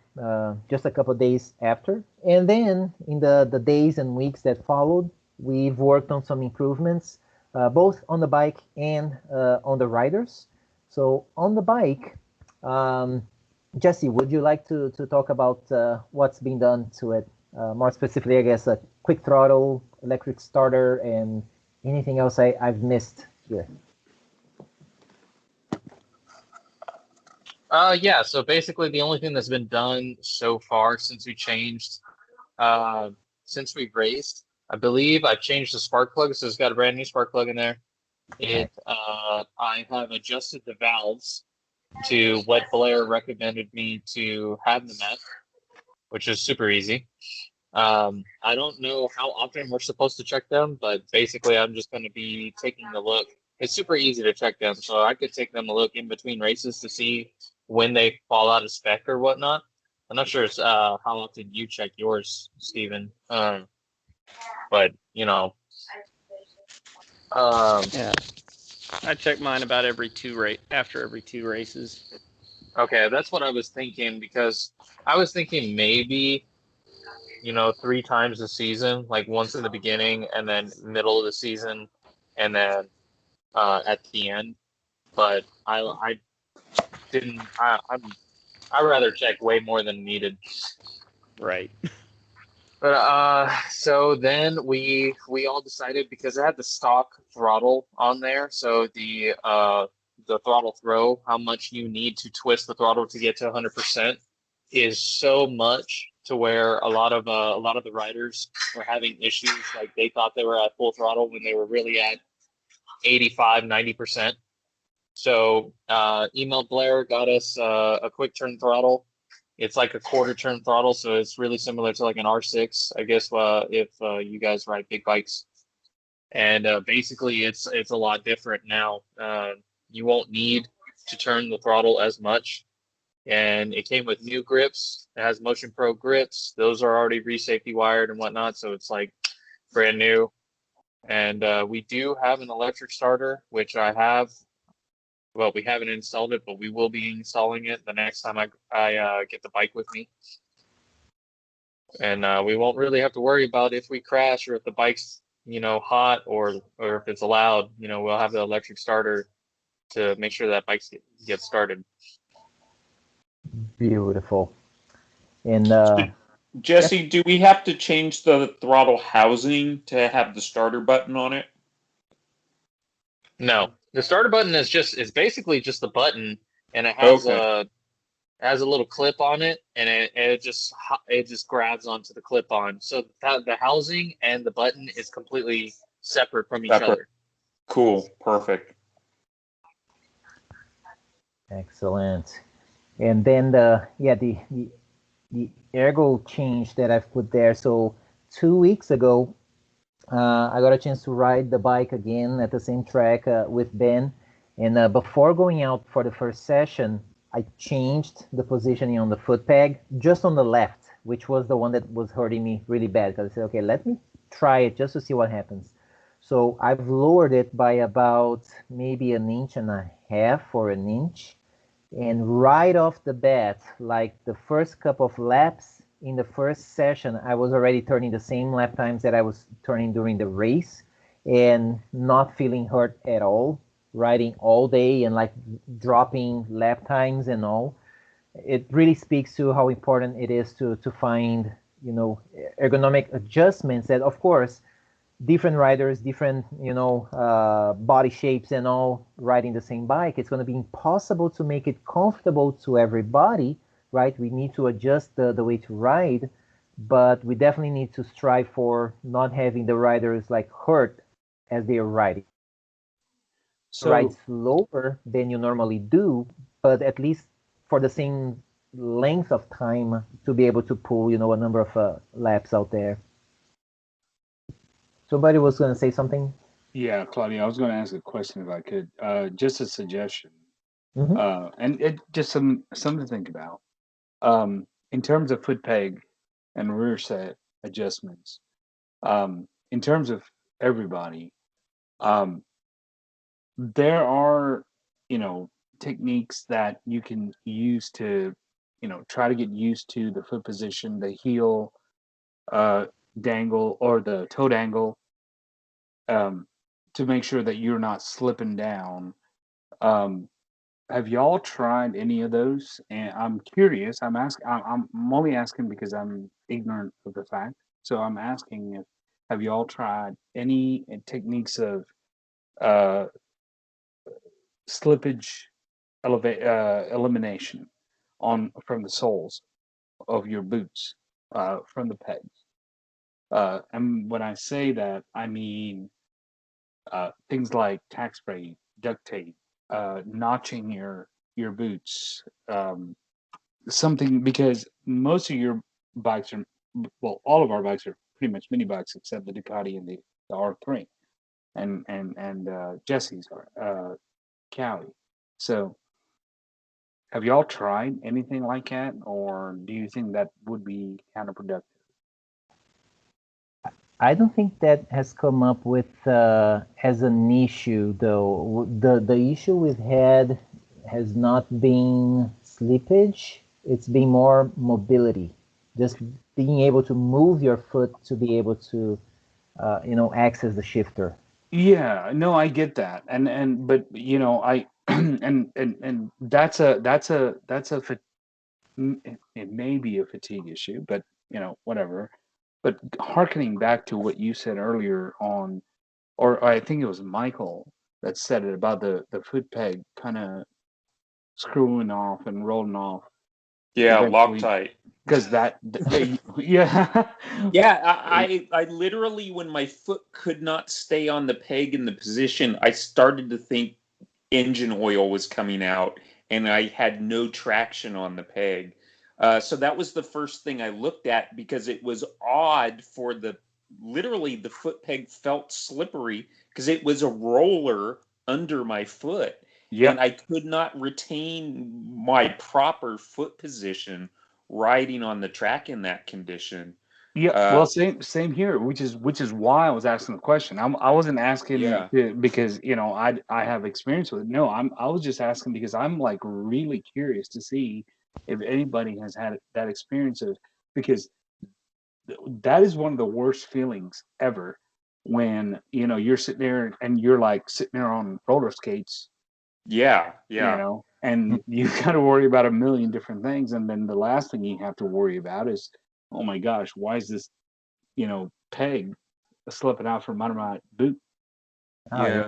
just a couple of days after. And then in the days and weeks that followed, we've worked on some improvements, both on the bike and on the riders. So on the bike, Jesse, would you like to talk about what's been done to it? More specifically, I guess, a quick throttle, electric starter, and anything else I've missed here? Yeah, so basically the only thing that's been done so far since we changed, since we raced, I believe I've changed the spark plug, so it's got a brand new spark plug in there. I have adjusted the valves to what Blair recommended me to have them at, which is super easy. I don't know how often we're supposed to check them, but basically I'm just going to be taking a look. It's super easy to check them, so I could take them a look in between races to see when they fall out of spec or whatnot. I'm not sure how often you check yours, Steven. But yeah, I check mine about after every two races. Okay, that's what I was thinking, because I was thinking maybe 3 times a season, like once in the beginning and then middle of the season and then at the end. But I didn't. I rather check way more than needed. Right. But so then we all decided, because it had the stock throttle on there, so the throttle throw, how much you need to twist the throttle to get to 100% is so much to where a lot of the riders were having issues. Like they thought they were at full throttle when they were really at 85, 90%. So emailed Blair, got us a quick turn throttle. It's like a quarter turn throttle, so it's really similar to like an R6, I guess, if you guys ride big bikes. And basically it's a lot different now. You won't need to turn the throttle as much. And it came with new grips. It has Motion Pro grips. Those are already re-safety wired and whatnot, so it's like brand new. And we do have an electric starter, which I have. Well, we haven't installed it, but we will be installing it the next time I get the bike with me. And we won't really have to worry about if we crash or if the bike's hot or if it's loud. We'll have the electric starter to make sure that bike gets started. Beautiful. And Jesse, do we have to change the throttle housing to have the starter button on it? No, the starter button is basically just the button, and it has a little clip on it, and it just grabs onto the clip on. So the housing and the button is completely separate from each other. Cool, perfect. Excellent. And then the ergo change that I've put there. So 2 weeks ago, I got a chance to ride the bike again at the same track with Ben. And before going out for the first session, I changed the positioning on the foot peg just on the left, which was the one that was hurting me really bad. Because I said, okay, let me try it just to see what happens. So I've lowered it by about maybe 1.5 inches or an inch. And right off the bat, like the first couple of laps in the first session, I was already turning the same lap times that I was turning during the race and not feeling hurt at all, riding all day and like dropping lap times and all. It really speaks to how important it is to find, ergonomic adjustments that, of course, different riders, different, body shapes and all riding the same bike, it's going to be impossible to make it comfortable to everybody, right? We need to adjust the way to ride, but we definitely need to strive for not having the riders like hurt as they are riding. Ride So slower than you normally do, but at least for the same length of time to be able to pull, a number of laps out there. Somebody was going to say something. yeah, Claudia, I was going to ask a question if I could. Just a suggestion, Hmm. and it just something to think about. In terms of foot peg and rear set adjustments, in terms of everybody, um, there are, you know, techniques that you can use to, try to get used to the foot position, the heel uh, dangle or the toe dangle, um, to make sure that you're not slipping down. Um, have y'all tried any of those? And I'm curious. I'm only asking because I'm ignorant of the fact. So I'm asking if have y'all tried any techniques of uh, slippage elimination on from the soles of your boots from the pegs. And when I say that, I mean things like tack spray, duct tape, notching your boots, something because most of your bikes are well, all of our bikes are pretty much mini bikes except the Ducati and the R3 and Jesse's Cowie. So have y'all tried anything like that, or do you think that would be counterproductive? I don't think that has come up with as an issue though. The issue we've had has not been slippage. It's been more mobility, just being able to move your foot to be able to, access the shifter. Yeah, no, I get that, and but I and it may be a fatigue issue, but whatever. But hearkening back to what you said earlier on, or I think it was Michael that said it about the foot peg kind of screwing off and rolling off Yeah, eventually, Loctite. because yeah, Yeah, I literally, when my foot could not stay on the peg in the position, I started to think engine oil was coming out and I had no traction on the peg. So that was the first thing I looked at because it was odd for literally the foot peg felt slippery because it was a roller under my foot and yep. I could not retain my proper foot position riding on the track in that condition. Yeah, well, Uh, same here, which is why I was asking the question. I wasn't asking yeah. because I have experience with it. No, I was just asking because I'm like really curious to see if anybody has had that experience of because that is one of the worst feelings ever when you're sitting there and you're like sitting there on roller skates, Yeah, yeah. and you got to worry about a million different things, and then the last thing you have to worry about is, oh my gosh, why is this peg slipping out from under my boot. Oh yeah. Yeah.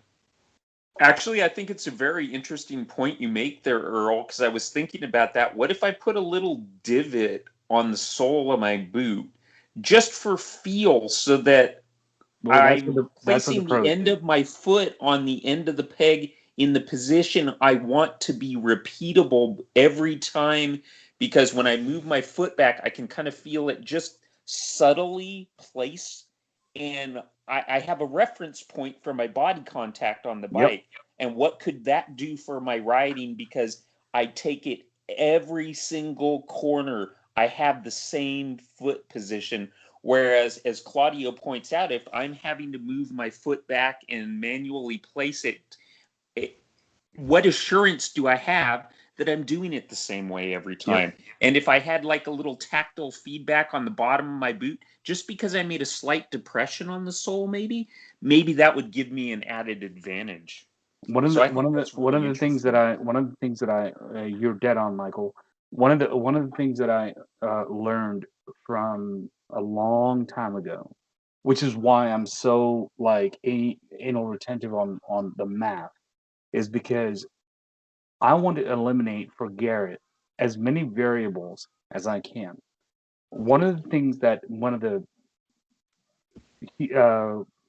Actually, I think it's a very interesting point you make there, Earl, because I was thinking about that. What if I put a little divot on the sole of my boot just for feel so that Well, I'm that's what the placing the pros end do. of my foot on the end of the peg in the position I want to be repeatable every time, because when I move my foot back, I can kind of feel it just subtly place, and I have a reference point for my body contact on the bike. And what could that do for my riding? Because I take it every single corner. I have the same foot position. Whereas, as Claudio points out, if I'm having to move my foot back and manually place it, what assurance do I have that I'm doing it the same way every time? And if I had like a little tactile feedback on the bottom of my boot, just because I made a slight depression on the sole, maybe that would give me an added advantage. One of the things that I you're dead on, Michael. One of the things that I learned from a long time ago, which is why I'm so like anal retentive on the math, is because I want to eliminate for Garrett as many variables as I can. One of the things that one of the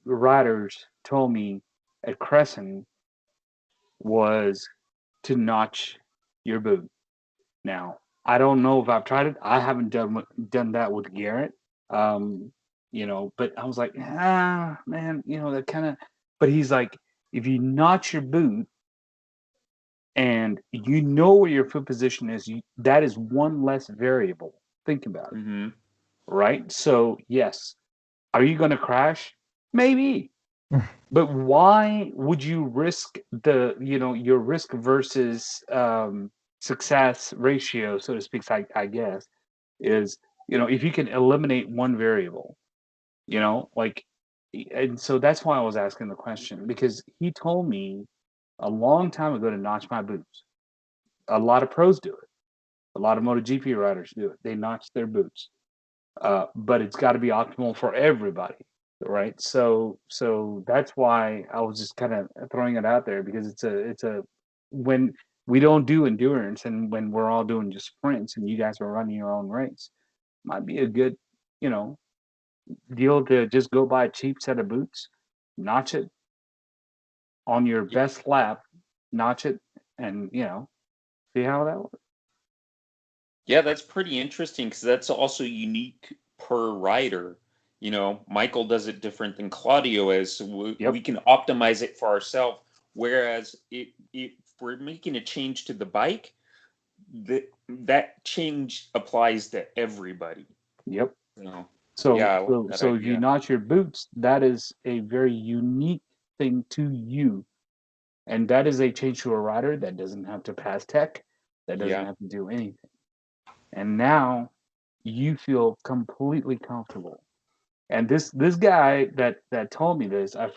riders told me at Crescent was to notch your boot. Now, I don't know if I've tried it. I haven't done that with Garrett. But I was like, man, that kind of. But he's like, if you notch your boot and you know where your foot position is, that is one less variable. Think about it, right? So yes, are you going to crash? Maybe. But why would you risk your risk versus success ratio, so to speak, I guess, is, if you can eliminate one variable, and so that's why I was asking the question, because he told me a long time ago to notch my boots. A lot of pros do it. A lot of MotoGP riders do it. They notch their boots. But it's got to be optimal for everybody, right? So that's why I was just kind of throwing it out there, because it's a when we don't do endurance and when we're all doing just sprints and you guys are running your own race, might be a good deal to just go buy a cheap set of boots, notch it on your best lap, notch it, and see how that works. Yeah, that's pretty interesting, because that's also unique per rider. Michael does it different than Claudio is. So we can optimize it for ourselves. Whereas if we're making a change to the bike, that change applies to everybody. Yep. So if you notch your boots, that is a very unique thing to you. And that is a change to a rider that doesn't have to pass tech, that doesn't have to do anything. And now you feel completely comfortable. And this guy that told me this, I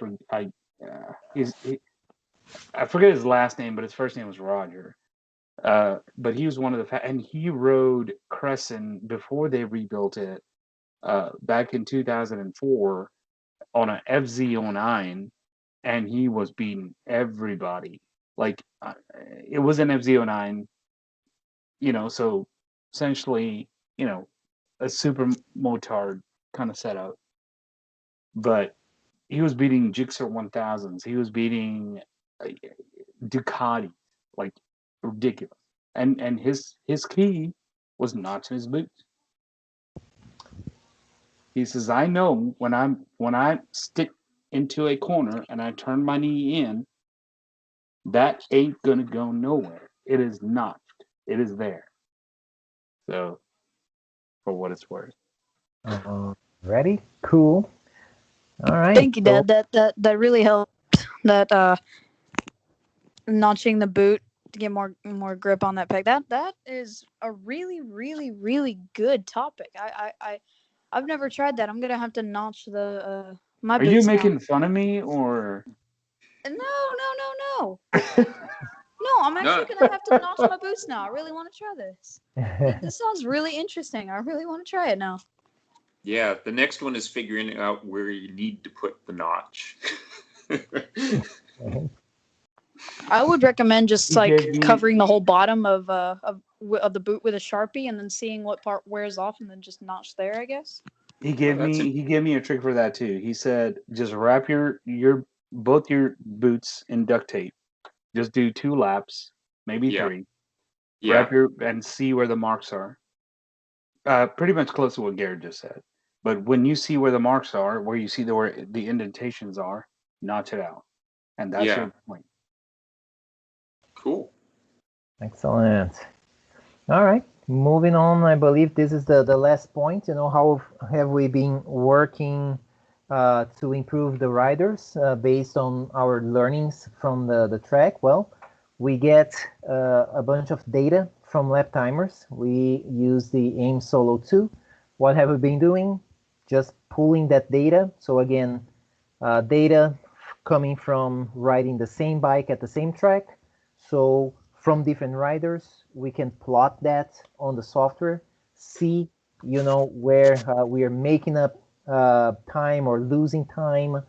forget his last name, but his first name was Roger. But he was one of and he rode Crescent before they rebuilt it, back in 2004 on an FZ09, and he was beating everybody. Like, it was an FZ09, so essentially, a super motard kind of setup. But he was beating Gixxer 1000s. He was beating Ducati, like ridiculous. And his key was notching his boots. He says, I know when I stick into a corner and I turn my knee in, that ain't gonna go nowhere. It is notched. It is there. So, for what it's worth. Ready? Cool. All right. Thank you, Dad. That really helped. That notching the boot to get more grip on that peg. That is a really, really, really good topic. I've never tried that. I'm gonna have to notch the my boots. Are you making fun of me or? No. No, I'm actually gonna have to notch my boots now. I really want to try this. This sounds really interesting. I really want to try it now. Yeah, the next one is figuring out where you need to put the notch. I would recommend just covering the whole bottom of the boot with a Sharpie, and then seeing what part wears off, and then just notch there, I guess. He gave me a trick for that too. He said just wrap both your boots in duct tape, Just do 2 laps, maybe Yeah. 3. Yeah. And see where the marks are. Pretty much close to what Garrett just said. But when you see where the marks are, where you see where the indentations are, notch it out, and that's Yeah. your point. Cool. Excellent. All right, moving on. I believe this is the last point. How have we been working to improve the riders based on our learnings from the track? Well, we get a bunch of data from lap timers. We use the AIM Solo 2. What have we been doing? Just pulling that data. So again, data coming from riding the same bike at the same track. So from different riders, we can plot that on the software, see, where we are making up time or losing time,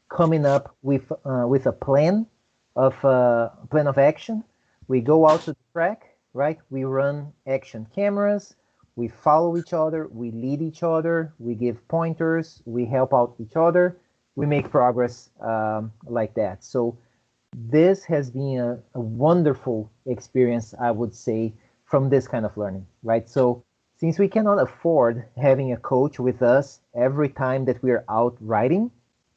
coming up with a plan of action. We go out to the track, right? We run action cameras. We follow each other. We lead each other. We give pointers. We help out each other. We make progress like that. So this has been a wonderful experience, I would say, from this kind of learning, right? So since we cannot afford having a coach with us every time that we are out riding,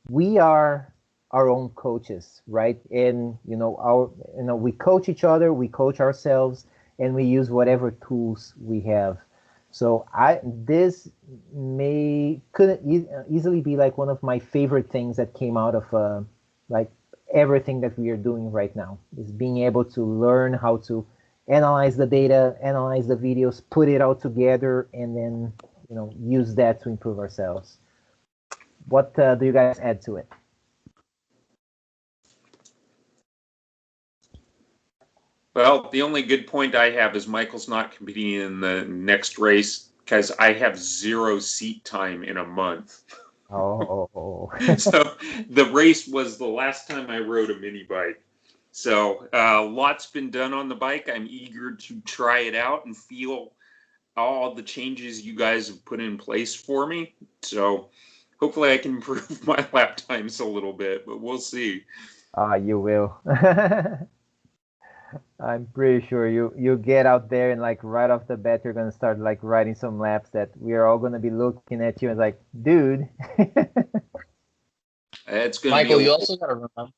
we are our own coaches, right? And we coach each other, we coach ourselves, and we use whatever tools we have. So this could easily be like one of my favorite things that came out of like everything that we are doing right now, is being able to learn how to analyze the data, analyze the videos, put it all together, and then use that to improve ourselves. What do you guys add to it? Well, the only good point I have is Michael's not competing in the next race because I have 0 seat time in a month. Oh. So the race was the last time I rode a mini bike. So lots been done on the bike. I'm eager to try it out and feel all the changes you guys have put in place for me. So hopefully I can improve my lap times a little bit, but we'll see. You will. I'm pretty sure you get out there and like right off the bat you're gonna start like riding some laps that we are all gonna be looking at you and like, dude. It's gonna Michael, be you also got to remember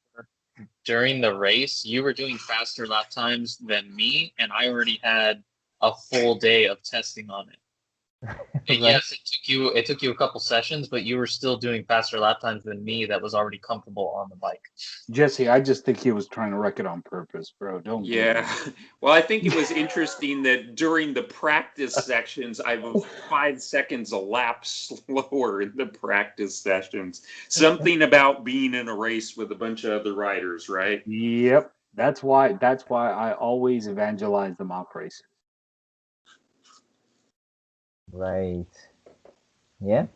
during the race, you were doing faster lap times than me, and I already had a full day of testing on it. And Right. yes, it took you a couple sessions, but you were still doing faster lap times than me that was already comfortable on the bike. Jesse, I just think he was trying to wreck it on purpose, bro. Don't do Yeah. it. Well, I think it was interesting that during the practice sections, I was 5 seconds a lap slower in the practice sessions. Something about being in a race with a bunch of other riders, right? Yep. That's why I always evangelize the mock races. Right. Yeah.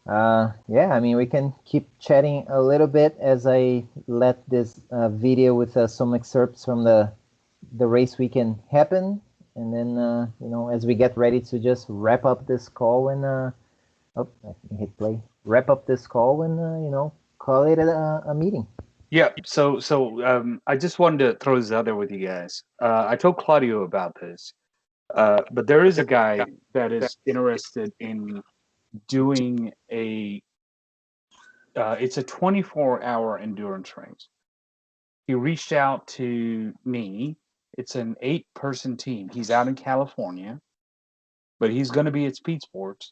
Yeah, I mean, we can keep chatting a little bit as I let this video with some excerpts from the race weekend happen. And then, as we get ready to just wrap up this call and, I can hit play, wrap up this call and, call it a meeting. Yeah. So I just wanted to throw this out there with you guys. I told Claudio about this, but there is a guy that is interested in doing it's a 24-hour endurance race. He reached out to me. It's an 8-person team. He's out in California, but he's going to be at Speed Sports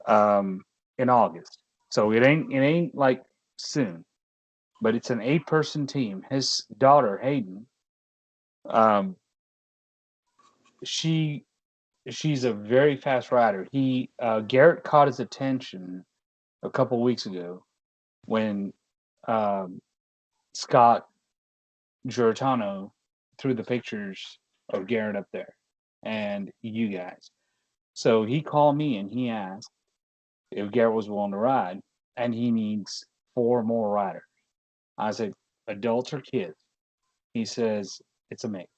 in August. So it ain't like soon, but it's an 8-person team. His daughter Hayden, she's a very fast rider. Garrett caught his attention a couple weeks ago when Scott Giordano threw the pictures of Garrett up there and you guys. So he called me and he asked if Garrett was willing to ride, and he needs 4 more riders. I said, adults or kids? He says, it's a mix.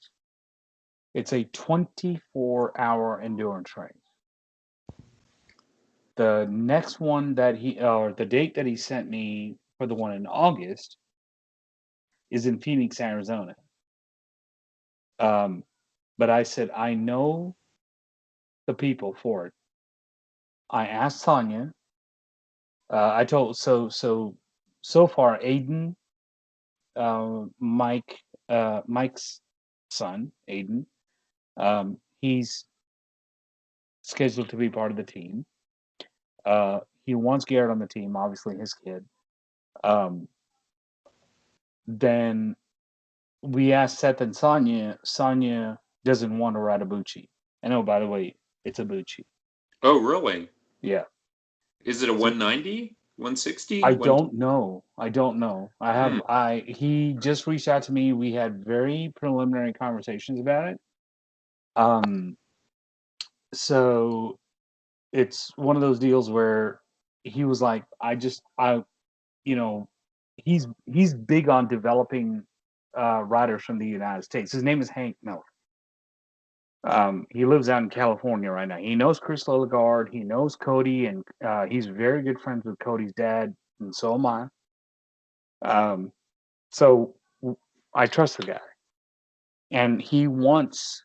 It's a 24-hour endurance race. The next one that the date that he sent me for the one in August is in Phoenix, Arizona. But I said, I know the people for it. I asked Sonia. I told so far Aiden, Mike's son, Aiden, he's scheduled to be part of the team. He wants Garrett on the team, obviously his kid. Then we asked Seth and Sonia. Sonia doesn't want to ride a Bucci. And oh, by the way, it's a Bucci. Oh, really? Yeah. Is it a 190, 160? I don't know. I have he just reached out to me. We had very preliminary conversations about it. So it's one of those deals where he was like, you know, he's big on developing riders from the United States. His name is Hank Miller. He lives out in California right now. He knows Chris Lilligard. He knows Cody, and he's very good friends with Cody's dad, and so am I. So I trust the guy, and he wants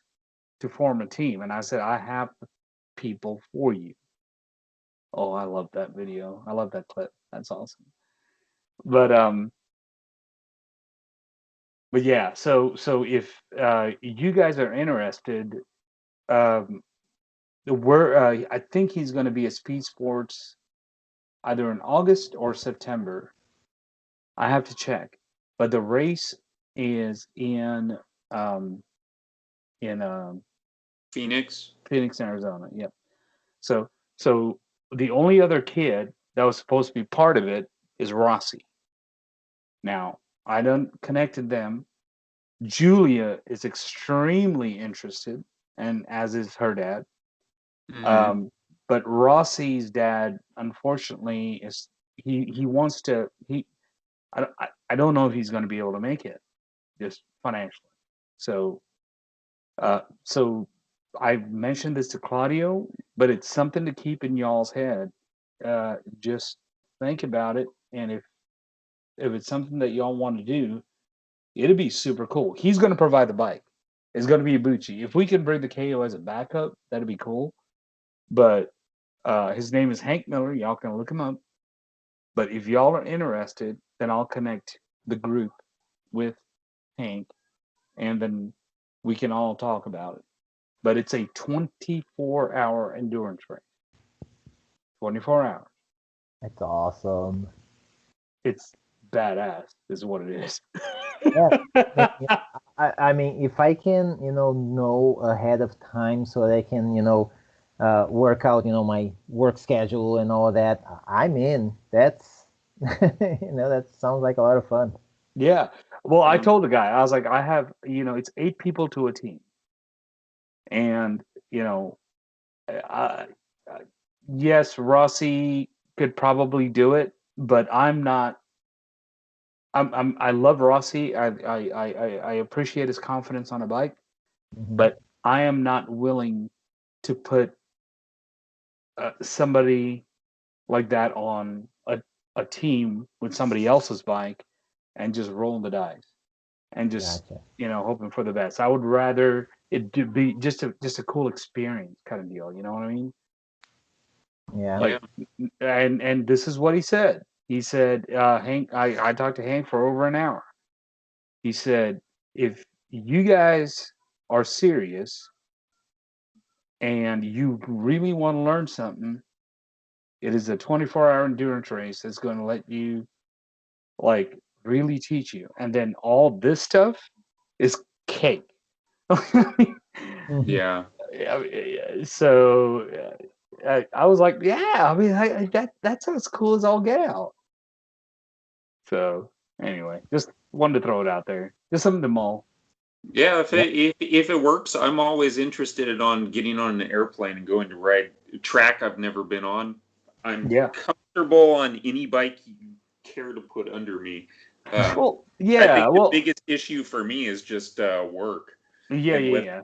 to form a team. And I said, I have people for you. Oh, I love that video. I love that clip. That's awesome. But yeah. So if you guys are interested, I think he's going to be at Speed Sports either in August or September. I have to check, but the race is in Phoenix, Arizona. Yep. So the only other kid that was supposed to be part of it is Rossi. Now I done connected them. Julia is extremely interested, and as is her dad. But Rossi's dad, unfortunately, is he wants to I don't know if he's going to be able to make it, just financially. So I mentioned this to Claudio, but it's something to keep in y'all's head. Just think about it, and if it's something that y'all want to do, it'd be super cool. He's going to provide the bike. It's going to be a Bucci. If we can bring the KO as a backup, that'd be cool. But his name is Hank Miller. Y'all can look him up. But if y'all are interested, then I'll connect the group with Hank, and then we can all talk about it. But it's a 24-hour endurance race. 24 hours. That's awesome. It's badass, is what it is. Yeah. I mean, if I can, know ahead of time so that I can, work out, my work schedule and all that, I'm in. That's, that sounds like a lot of fun. Yeah. Well, I told the guy, I was like, I have, it's 8 people to a team. And, yes, Rossi could probably do it, but I'm not. I love Rossi. I appreciate his confidence on a bike, but I am not willing to put somebody like that on a team with somebody else's bike and just rolling the dice and just hoping for the best. I would rather it be just a cool experience kind of deal. You know what I mean? Yeah. And this is what he said. He said, Hank, I talked to Hank for over an hour. He said, if you guys are serious and you really want to learn something, it is a 24-hour endurance race that's going to let you really teach you. And then all this stuff is cake. Yeah. So I was like, yeah, I mean, that sounds cool as all get out. So anyway, just wanted to throw it out there. Just something to mull. Yeah, if it works, I'm always interested on getting on an airplane and going to ride a track I've never been on. I'm comfortable on any bike you care to put under me. I think the biggest issue for me is just work. Yeah.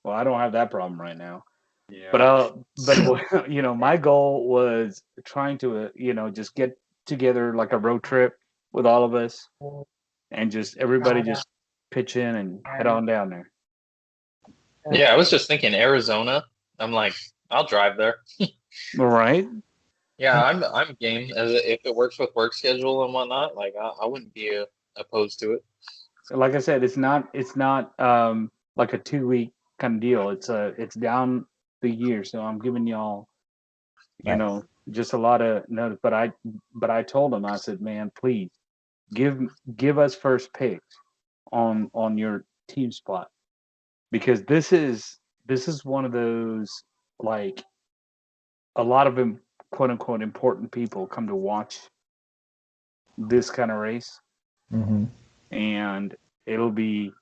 Well, I don't have that problem right now. Yeah. But my goal was trying to just get together like a road trip with all of us and just everybody just pitch in and head on down there. Yeah, I was just thinking Arizona. I'm like, I'll drive there. All right. Yeah, I'm game if it works with work schedule and whatnot. Like, I wouldn't be opposed to it. Like I said, it's not like a 2 week kind of deal. It's down the year, so I'm giving y'all, just a lot of notice. But I told him, I said, man, please give us first pick on your team spot, because this is one of those, like, a lot of quote unquote important people come to watch this kind of race, and it'll be,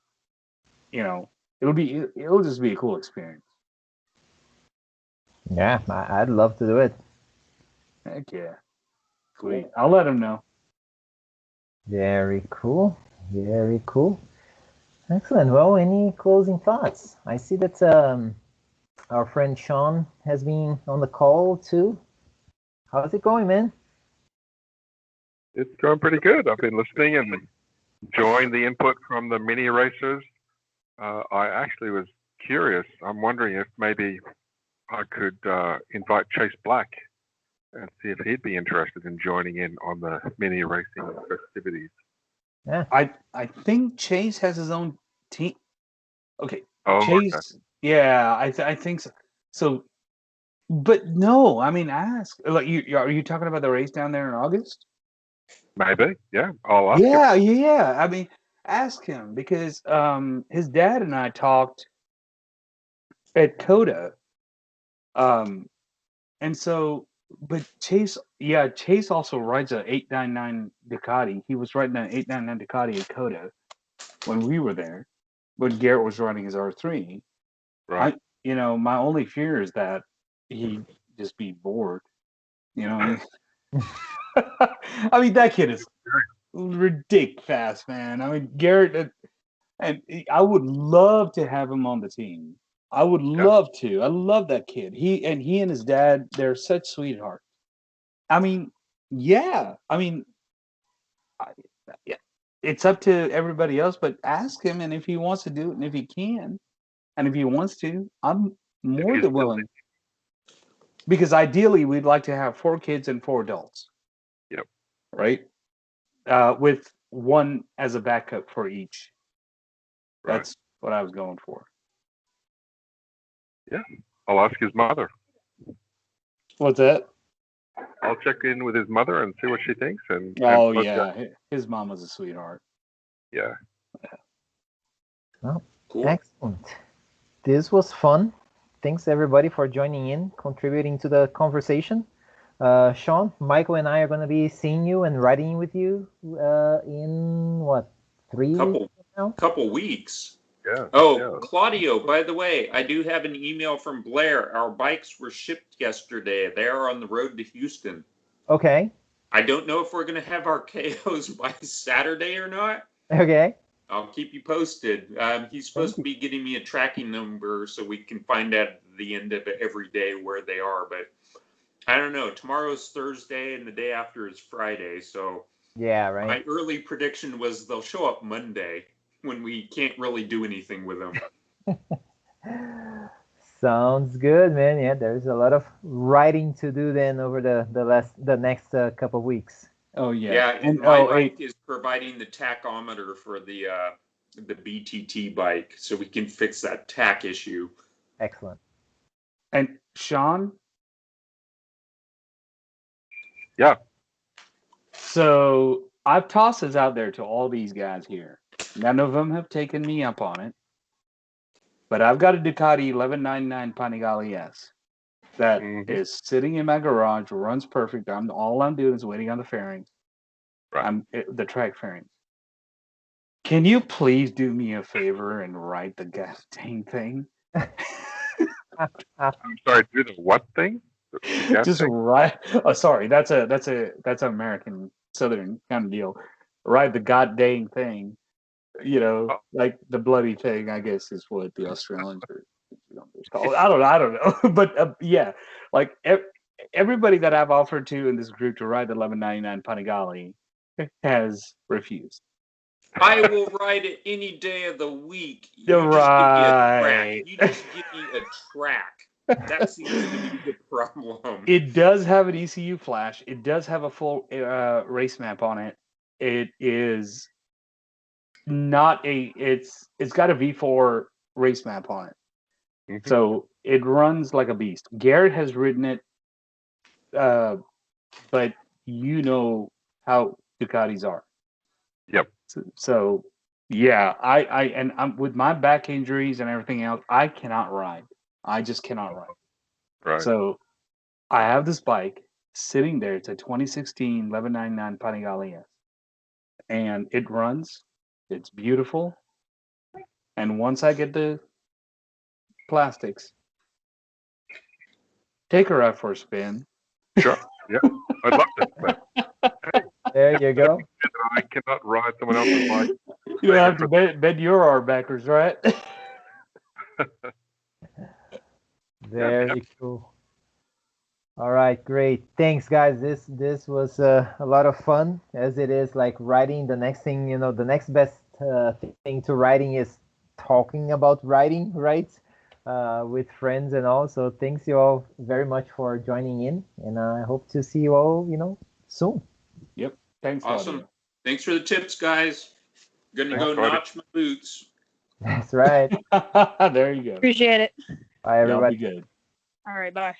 it'll just be a cool experience. Yeah, I'd love to do it. Heck yeah, sweet. I'll let him know. Very cool. Very cool. Excellent. Well, any closing thoughts? I see that our friend Sean has been on the call too. How's it going, man? It's going pretty good. I've been listening and enjoying the input from the mini racers. I actually was curious. I'm wondering if maybe I could invite Chase Black and see if he'd be interested in joining in on the mini racing festivities. Yeah. I think Chase has his own team. Okay. Oh, Chase. okay. Yeah, I think so. So, but no, I mean, ask. Like, are you talking about the race down there in August? Maybe. Yeah. I'll ask him. Yeah. I mean, ask him, because his dad and I talked at CODA. And so, but Chase also rides a 899 Ducati. He was riding an 899 Ducati at CODA when we were there, when Garrett was riding his R3. Right. My only fear is that he'd just be bored. I mean, that kid is ridiculous fast, man. I mean, Garrett, and I would love to have him on the team. I would love to. I love that kid. He and his dad, they're such sweethearts. I mean, yeah. I mean, it's up to everybody else, but ask him, and if he wants to do it, and if he can, and if he wants to, I'm more than willing. Because ideally, we'd like to have 4 kids and 4 adults. Yep. Right? With one as a backup for each. Right. That's what I was going for. Yeah. I'll ask his mother. What's that? I'll check in with his mother and see what she thinks. Oh, yeah. His mom was a sweetheart. Yeah. Well, Cool. excellent. This was fun. Thanks everybody for joining in, contributing to the conversation. Sean, Michael, and I are going to be seeing you and riding with you in what, 3 weeks now? Couple weeks. Yeah. Oh, yeah. Claudio, by the way, I do have an email from Blair. Our bikes were shipped yesterday. They are on the road to Houston. Okay. I don't know if we're going to have our KOs by Saturday or not. Okay. I'll keep you posted. He's supposed to be getting me a tracking number so we can find out at the end of every day where they are. But I don't know. Tomorrow's Thursday and the day after is Friday. So yeah, right. My early prediction was they'll show up Monday when we can't really do anything with them. Sounds good, man. Yeah, there's a lot of writing to do then over the next couple of weeks. Oh yeah. Yeah, and my bike is providing the tachometer for the BTT bike, so we can fix that tach issue. Excellent. And Sean? Yeah. So I've tossed this out there to all these guys here. None of them have taken me up on it. But I've got a Ducati 1199 Panigale S that is sitting in my garage, runs perfect. All I'm doing is waiting on the fairings. Right. The track fairings. Can you please do me a favor and write the goddamn thing? I'm sorry, do the what thing? The Just thing? write. Oh, sorry. That's an American Southern kind of deal. Write the goddamn thing. Like the bloody thing, I guess, is what the Australians are called. I don't know. But yeah, like everybody that I've offered to in this group to ride the 1199 Panigale has refused. I will ride it any day of the week. You're You just give me a right. track. You just give me a track. That seems to be the problem. It does have an ECU flash. It does have a full race map on it. It is not a. It's got a V4 race map on it, Mhm. so it runs like a beast. Garrett has ridden it, but you know how Ducatis are. Yep. So yeah, and I'm with my back injuries and everything else. I cannot ride. I just cannot ride. Right. So I have this bike sitting there. It's a 2016 1199 Panigale S, and it runs. It's beautiful. And once I get the plastics, take her out for a spin. Sure. Yeah. I'd love to. But There you go. I cannot ride someone else's bike. You have to bend your arm backwards, right? Very cool. All right, great. Thanks, guys. This was a lot of fun, as it is like writing. The next thing, the next best thing to writing is talking about writing, right? With friends and all. So thanks you all very much for joining in, and I hope to see you all, soon. Yep. Thanks, Awesome. Claudio. Thanks for the tips, guys. Gonna go Claudio. notch my boots. That's right. There you go. Appreciate it. Bye, Y'all everybody. be good. All right, bye.